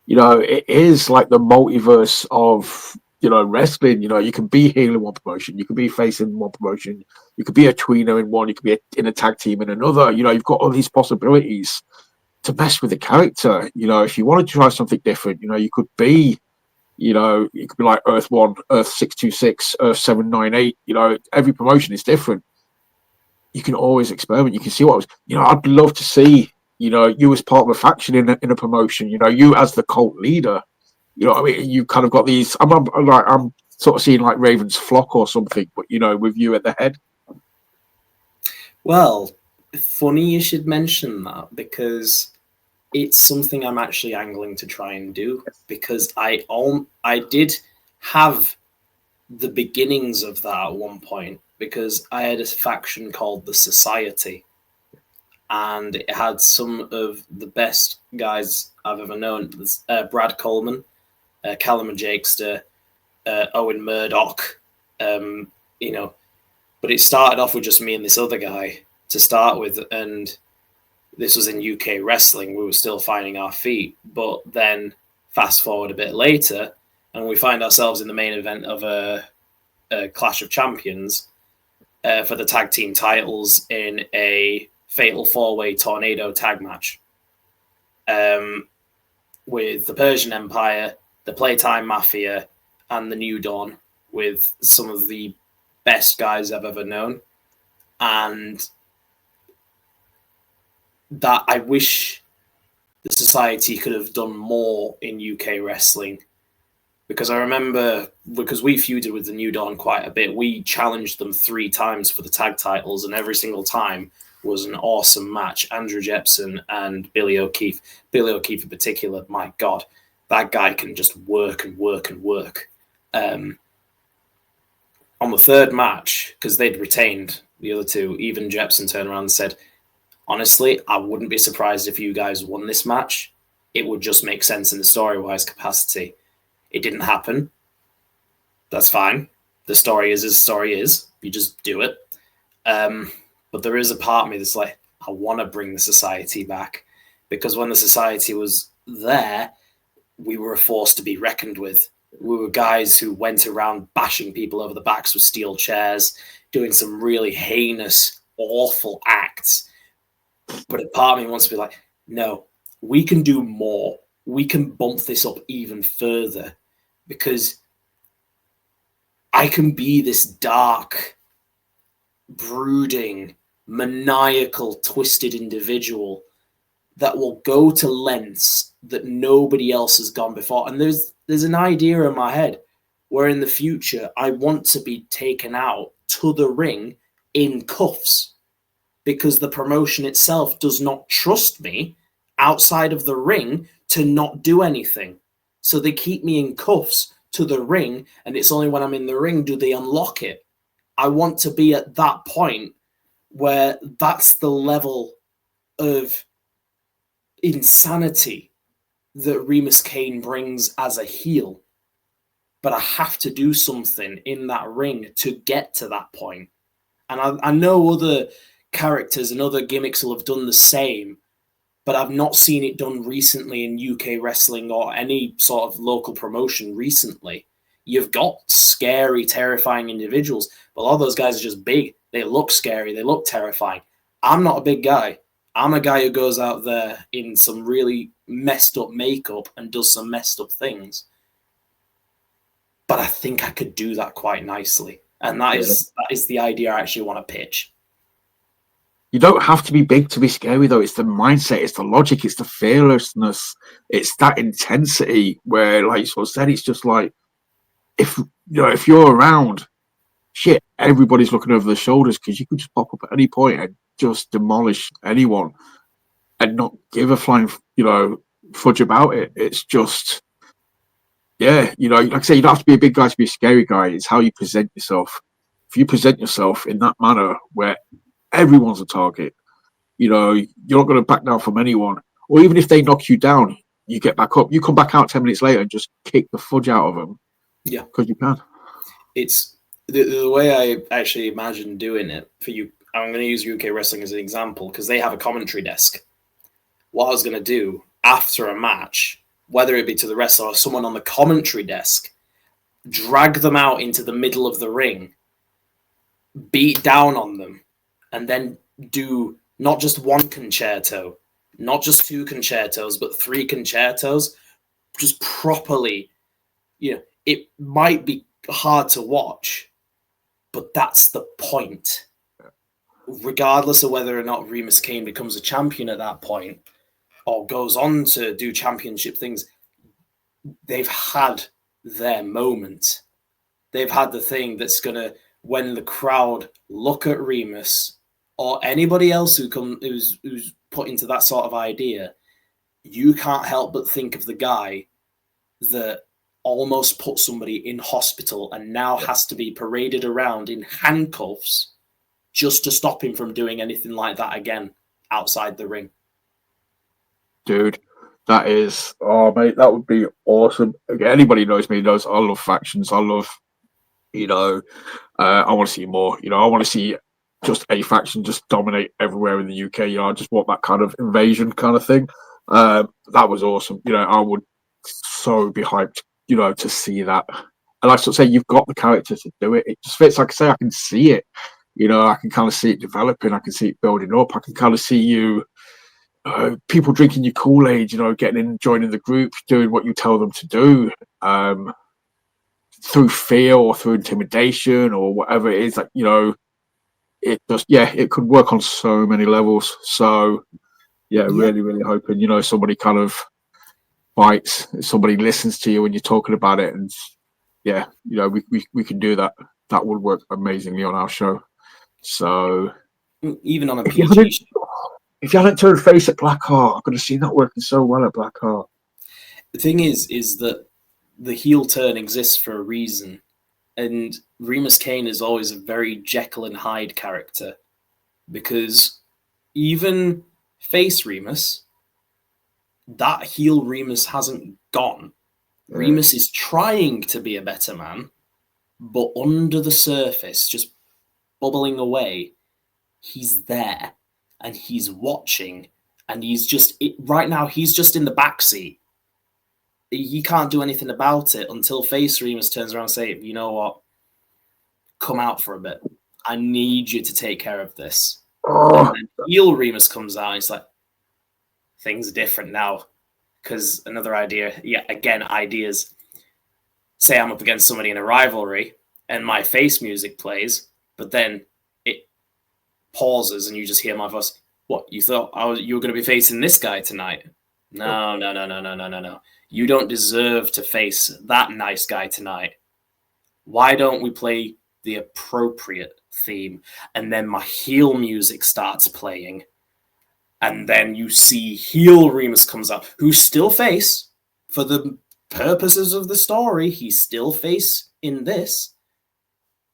it is like the multiverse of, wrestling. You can be heel in one promotion, you can be face in one promotion, you could be a tweener in one, you could be in a tag team in another. You've got all these possibilities to mess with the character. If you wanted to try something different, you could be, it could be like Earth 1, Earth 626, Earth 798. Every promotion is different. You can always experiment. You can see what was. I'd love to see. You as part of a faction in a promotion. You as the cult leader. I mean, you kind of got these. I'm sort of seeing like Raven's flock or something, but with you at the head. Well, funny you should mention that, because it's something I'm actually angling to try and do, because I did have the beginnings of that at one point, because I had a faction called the Society, and it had some of the best guys I've ever known. Brad Coleman, Callum Jakester, Owen Murdoch, but it started off with just me and this other guy to start with, and this was in UK wrestling. We were still finding our feet, but then fast forward a bit later, and we find ourselves in the main event of a Clash of Champions for the tag team titles in a fatal 4-way tornado tag match. with the Persian Empire, the Playtime Mafia, and the New Dawn, with some of the best guys I've ever known. And that I wish the society could have done more in UK wrestling. Because I remember, because we feuded with the New Dawn quite a bit, we challenged them 3 times for the tag titles, and every single time was an awesome match. Andrew Jepson and Billy O'Keefe. Billy O'Keefe in particular, my God, that guy can just work and work and work. On the 3rd match, because they'd retained the other 2, even Jepson turned around and said, honestly, I wouldn't be surprised if you guys won this match. It would just make sense in the story-wise capacity. It didn't happen. That's fine. The story is as the story is. You just do it. But there is a part of me that's like, I want to bring the society back. Because when the society was there, we were a force to be reckoned with. We were guys who went around bashing people over the backs with steel chairs, doing some really heinous, awful acts. But a part of me wants to be like, no, we can do more. We can bump this up even further, because I can be this dark, brooding, maniacal, twisted individual that will go to lengths that nobody else has gone before. And there's an idea in my head where in the future I want to be taken out to the ring in cuffs, because the promotion itself does not trust me outside of the ring to not do anything. So they keep me in cuffs to the ring, and it's only when I'm in the ring do they unlock it. I want to be at that point where that's the level of insanity that Remus Caine brings as a heel. But I have to do something in that ring to get to that point. And I know other characters and other gimmicks will have done the same, but I've not seen it done recently in UK wrestling or any sort of local promotion recently. You've got scary, terrifying individuals, but a lot of those guys are just big. They look scary. They look terrifying. I'm not a big guy. I'm a guy who goes out there in some really messed up makeup and does some messed up things. But I think I could do that quite nicely. And that is the idea I actually want to pitch. You don't have to be big to be scary, though. It's the mindset, it's the logic, it's the fearlessness, it's that intensity where, like you sort of said, it's just like, if you're around, shit, everybody's looking over their shoulders, because you could just pop up at any point and just demolish anyone and not give a flying, fudge about it. It's just, like I say, you don't have to be a big guy to be a scary guy. It's how you present yourself. If you present yourself in that manner where everyone's a target, you're not going to back down from anyone. Or even if they knock you down, you get back up. You come back out 10 minutes later and just kick the fudge out of them. Yeah. Because you can. It's the way I actually imagine doing it for you. I'm going to use UK wrestling as an example because they have a commentary desk. What I was going to do after a match, whether it be to the wrestler or someone on the commentary desk, drag them out into the middle of the ring, beat down on them, and then do not just one concerto, not just 2 concertos, but 3 concertos, just properly. It might be hard to watch, but that's the point. Regardless of whether or not Remus Caine becomes a champion at that point or goes on to do championship things, they've had their moment. They've had the thing that's going to, when the crowd look at Remus or anybody else who's put into that sort of idea, you can't help but think of the guy that almost put somebody in hospital and now has to be paraded around in handcuffs just to stop him from doing anything like that again outside the ring. Dude, that is, oh mate, that would be awesome. Anybody knows me knows I love factions. I love, I want to see more. I want to see just a faction just dominate everywhere in the UK. I just want that kind of invasion kind of thing. That was awesome. I would so be hyped, to see that. And like I say, you've got the character to do it. It just fits. Like I say, I can see it. I can kind of see it developing. I can see it building up. I can kind of see you people drinking your Kool-Aid, getting in, joining the group, doing what you tell them to do, through fear or through intimidation or whatever it is, it just, it could work on so many levels. So really, really hoping, somebody kind of bites, somebody listens to you when you're talking about it, and we can do that. That would work amazingly on our show. So even on a PG show. If you hadn't turned face at Blackheart, I could have seen that working so well at Blackheart. The thing is that the heel turn exists for a reason, and Remus Caine is always a very Jekyll and Hyde character, because even Face Remus, that heel Remus hasn't gone. Remus is trying to be a better man, but under the surface, just bubbling away, he's there and he's watching, and right now he's just in the backseat. He can't do anything about it until Face Remus turns around and says, you know what, come out for a bit. I need you to take care of this. And then heel Remus comes out and it's like, things are different now. Because another idea, ideas. Say I'm up against somebody in a rivalry and my face music plays, but then it pauses and you just hear my voice. What, you thought you were going to be facing this guy tonight? No. You don't deserve to face that nice guy tonight. Why don't we play the appropriate theme? And then my heel music starts playing. And then you see heel Remus comes up, who's still face for the purposes of the story. He's still face in this.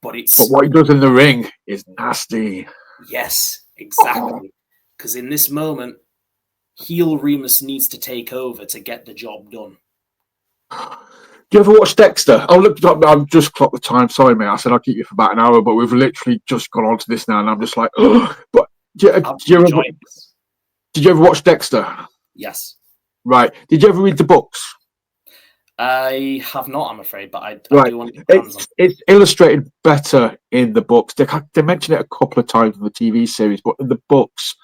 But what he does in the ring is nasty. Yes, exactly. Because in this moment, heel Remus needs to take over to get the job done. Do you ever watch Dexter? Oh, look, I've just clocked the time. Sorry, mate. I said I'll keep you for about an hour, but we've literally just gone on to this now, and I'm just like, oh. But did you ever watch Dexter? Yes. Right. Did you ever read the books? I have not, I'm afraid, but I do want to. It's illustrated better in the books. They mention it a couple of times in the TV series, but in the books,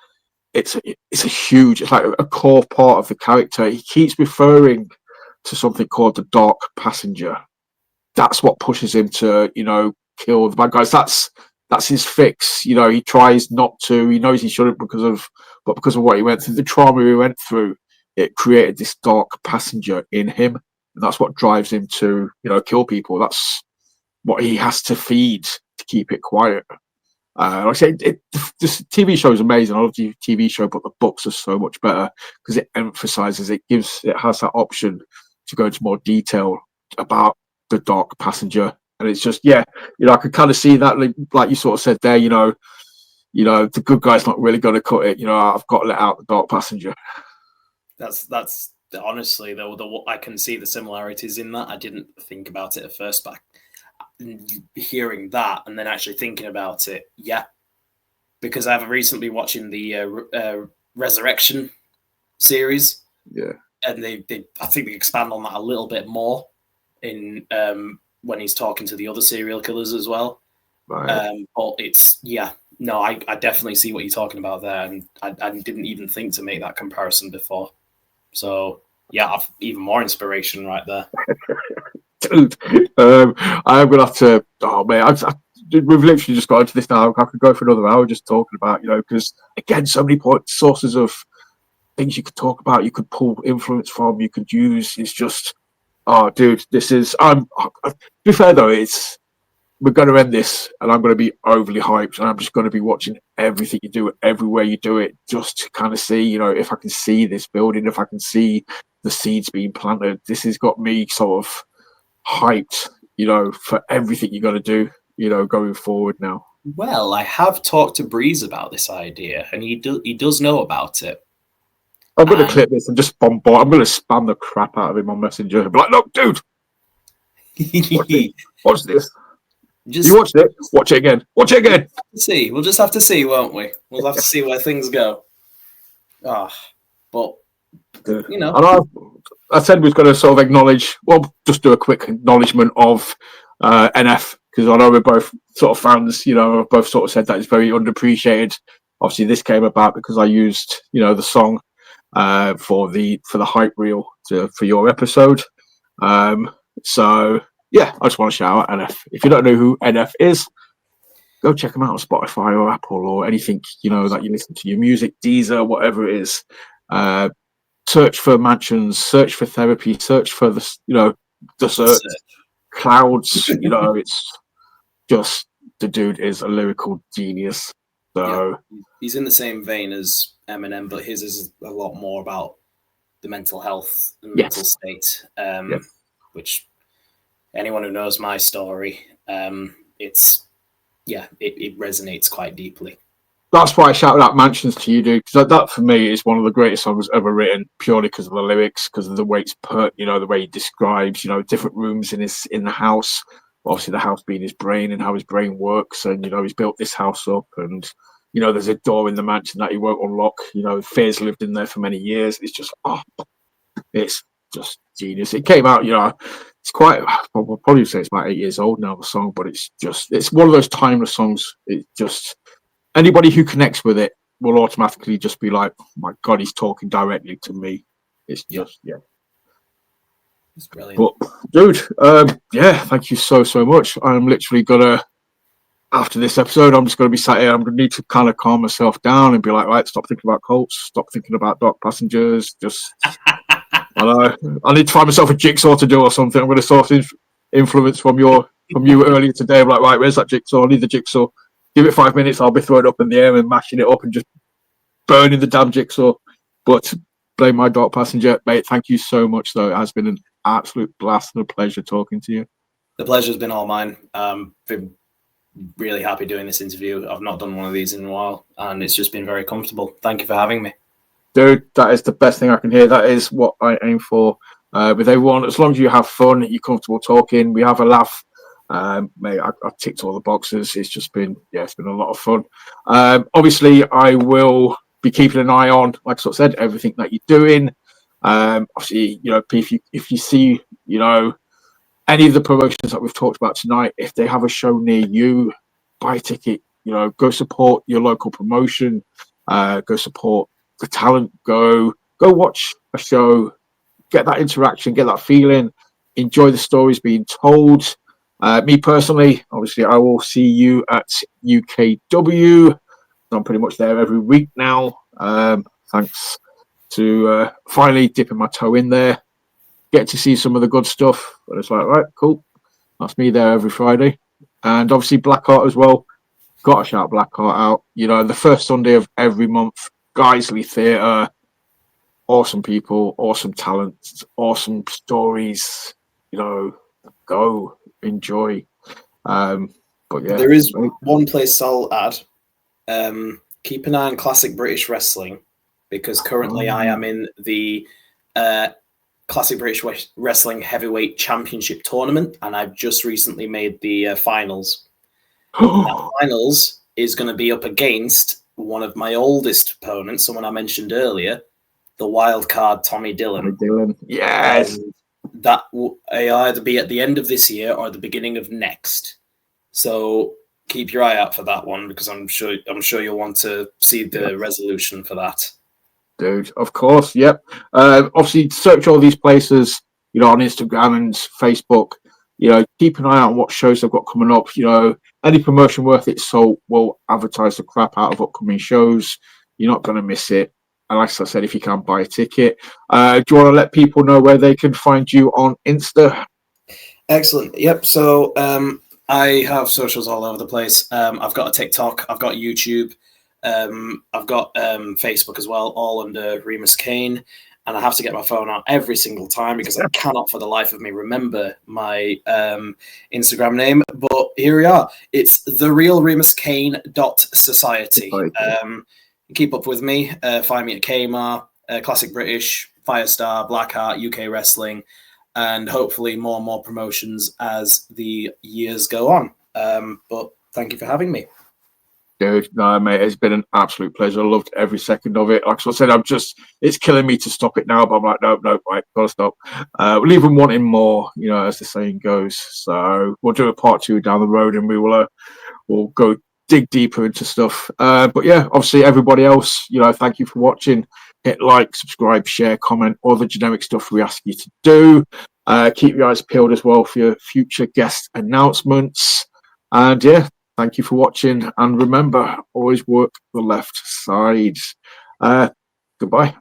it's like a core part of the character. He keeps referring to something called the Dark Passenger. That's what pushes him to, kill the bad guys. That's his fix. He tries not to. He knows he shouldn't because of what he went through, the trauma he went through. It created this dark passenger in him, and that's what drives him to, kill people. That's what he has to feed to keep it quiet. Like I say, this TV show is amazing. I love the TV show, but the books are so much better because it emphasizes, it has that option to go into more detail about the dark passenger. And it's just, I could kind of see that, like you sort of said there, the good guy's not really going to cut it. I've got to let out the dark passenger. That's honestly, though, I can see the similarities in that. I didn't think about it at first, but hearing that and then actually thinking about it, because I've recently watching the Resurrection series, and they I think they expand on that a little bit more in when he's talking to the other serial killers as well. Right. But it's I definitely see what you're talking about there, and I didn't even think to make that comparison before. So I've even more inspiration right there. Dude, I'm gonna have to. Oh man, we've literally just got into this now. I could go for another hour just talking about, because again, so many sources of things you could talk about, you could pull influence from, you could use. It's just, dude, this is. To be fair though, we're going to end this, and I'm going to be overly hyped, and I'm just going to be watching everything you do, everywhere you do it, just to kind of see, if I can see this building, if I can see the seeds being planted. This has got me sort of hyped, for everything you're going to do, going forward now. Well, I have talked to Breeze about this idea, and he does know about it. I'm going to clip this and just bombard. I'm going to spam the crap out of him on Messenger and be like, look, dude, watch this. You watched it? Watch it again. Watch it again. We'll just have to see, won't we? We'll have to see where things go. But And I said we was going to sort of acknowledge. Well, just do a quick acknowledgement of NF, because I know we're both sort of fans. Both sort of said that it's very underappreciated. Obviously, this came about because I used, the song for the hype reel for your episode. So yeah, I just want to shout out NF. If you don't know who NF is, go check them out on Spotify or Apple or anything, that you listen to your music, Deezer, whatever it is. Search for Mansions, search for Therapy, search for the search Clouds. It's just, the dude is a lyrical genius. So he's in the same vein as Eminem, but his is a lot more about the mental health and mental state, which anyone who knows my story, it resonates quite deeply. That's why I shouted out Mansions to you, dude, because that for me is one of the greatest songs ever written, purely because of the lyrics, because of the way it's put, the way he describes, different rooms in the house, obviously the house being his brain and how his brain works, and he's built this house up, and there's a door in the mansion that he won't unlock. Fear's lived in there for many years. It's just it's just genius. It came out, it's quite, I'll probably say it's about 8 years old now, the song, but it's one of those timeless songs. It just, anybody who connects with it will automatically just be like, oh my God, he's talking directly to me. It's just, It's brilliant. But, dude, thank you so much. I'm literally gonna, after this episode, I'm just gonna be sat here. I'm gonna need to kind of calm myself down and be like, right, stop thinking about Colts, stop thinking about Dark Passengers. Just, I know, I need to find myself a jigsaw to do or something. I'm gonna sort of influence from you earlier today. I'm like, right, where's that jigsaw? I need the jigsaw. Give it 5 minutes. I'll be throwing it up in the air and mashing it up and just burning the damn jigsaw. But blame my Dark Passenger, mate. Thank you so much, though. It has been an absolute blast and a pleasure talking to you. The pleasure's been all mine. Been really happy doing this interview. I've not done one of these in a while, and it's just been very comfortable. Thank you for having me. Dude, that is the best thing I can hear. That is what I aim for with everyone. As long as you have fun, you're comfortable talking, we have a laugh. Mate, I ticked all the boxes. It's just been, it's been a lot of fun. Obviously, I will be keeping an eye on, like I said, everything that you're doing. Obviously, if you see, any of the promotions that we've talked about tonight, if they have a show near you, buy a ticket, go support your local promotion, go support the talent, go watch a show, get that interaction, get that feeling, enjoy the stories being told. Me personally, obviously, I will see you at UKW. I'm pretty much there every week now. Thanks to finally dipping my toe in there. Get to see some of the good stuff. But it's like, right, cool. That's me there every Friday. And obviously Blackheart as well. Got to shout Blackheart out. The first Sunday of every month. Guiseley Theatre. Awesome people, awesome talent, awesome stories. Go, enjoy. But yeah. There is one place I'll add. Keep an eye on Classic British Wrestling, because currently I am in the Classic British Wrestling Heavyweight Championship Tournament, and I've just recently made the finals. That finals is going to be up against one of my oldest opponents, someone I mentioned earlier, the wild card Tommy Dillon. Yes. That will either be at the end of this year or the beginning of next. So keep your eye out for that one, because I'm sure you'll want to see the resolution for that. Dude, of course, yep. Obviously, search all these places, on Instagram and Facebook. Keep an eye out on what shows they've got coming up. Any promotion worth its salt will advertise the crap out of upcoming shows. You're not going to miss it. And like I said, if you can buy a ticket, do you want to let people know where they can find you on Insta? Excellent. Yep. So I have socials all over the place. I've got a TikTok. I've got YouTube. I've got Facebook as well, all under Remus Caine. And I have to get my phone out every single time because I cannot for the life of me remember my Instagram name. But here we are. It's therealremuscaine.society. Keep up with me. Find me at KaMa, Classic British, Firestar, Blackheart, UK Wrestling, and hopefully more and more promotions as the years go on. But thank you for having me. Dude, no, mate, it's been an absolute pleasure. I loved every second of it. Like I said, it's killing me to stop it now, but I'm like, no, right, gotta stop. We'll even wanting more, as the saying goes. So we'll do a part 2 down the road, and we'll go dig deeper into stuff. But yeah, obviously everybody else, thank you for watching. hit like, subscribe, share, comment, all the generic stuff we ask you to do. Keep your eyes peeled as well for your future guest announcements. And yeah, thank you for watching. And remember, always work the left side. Goodbye.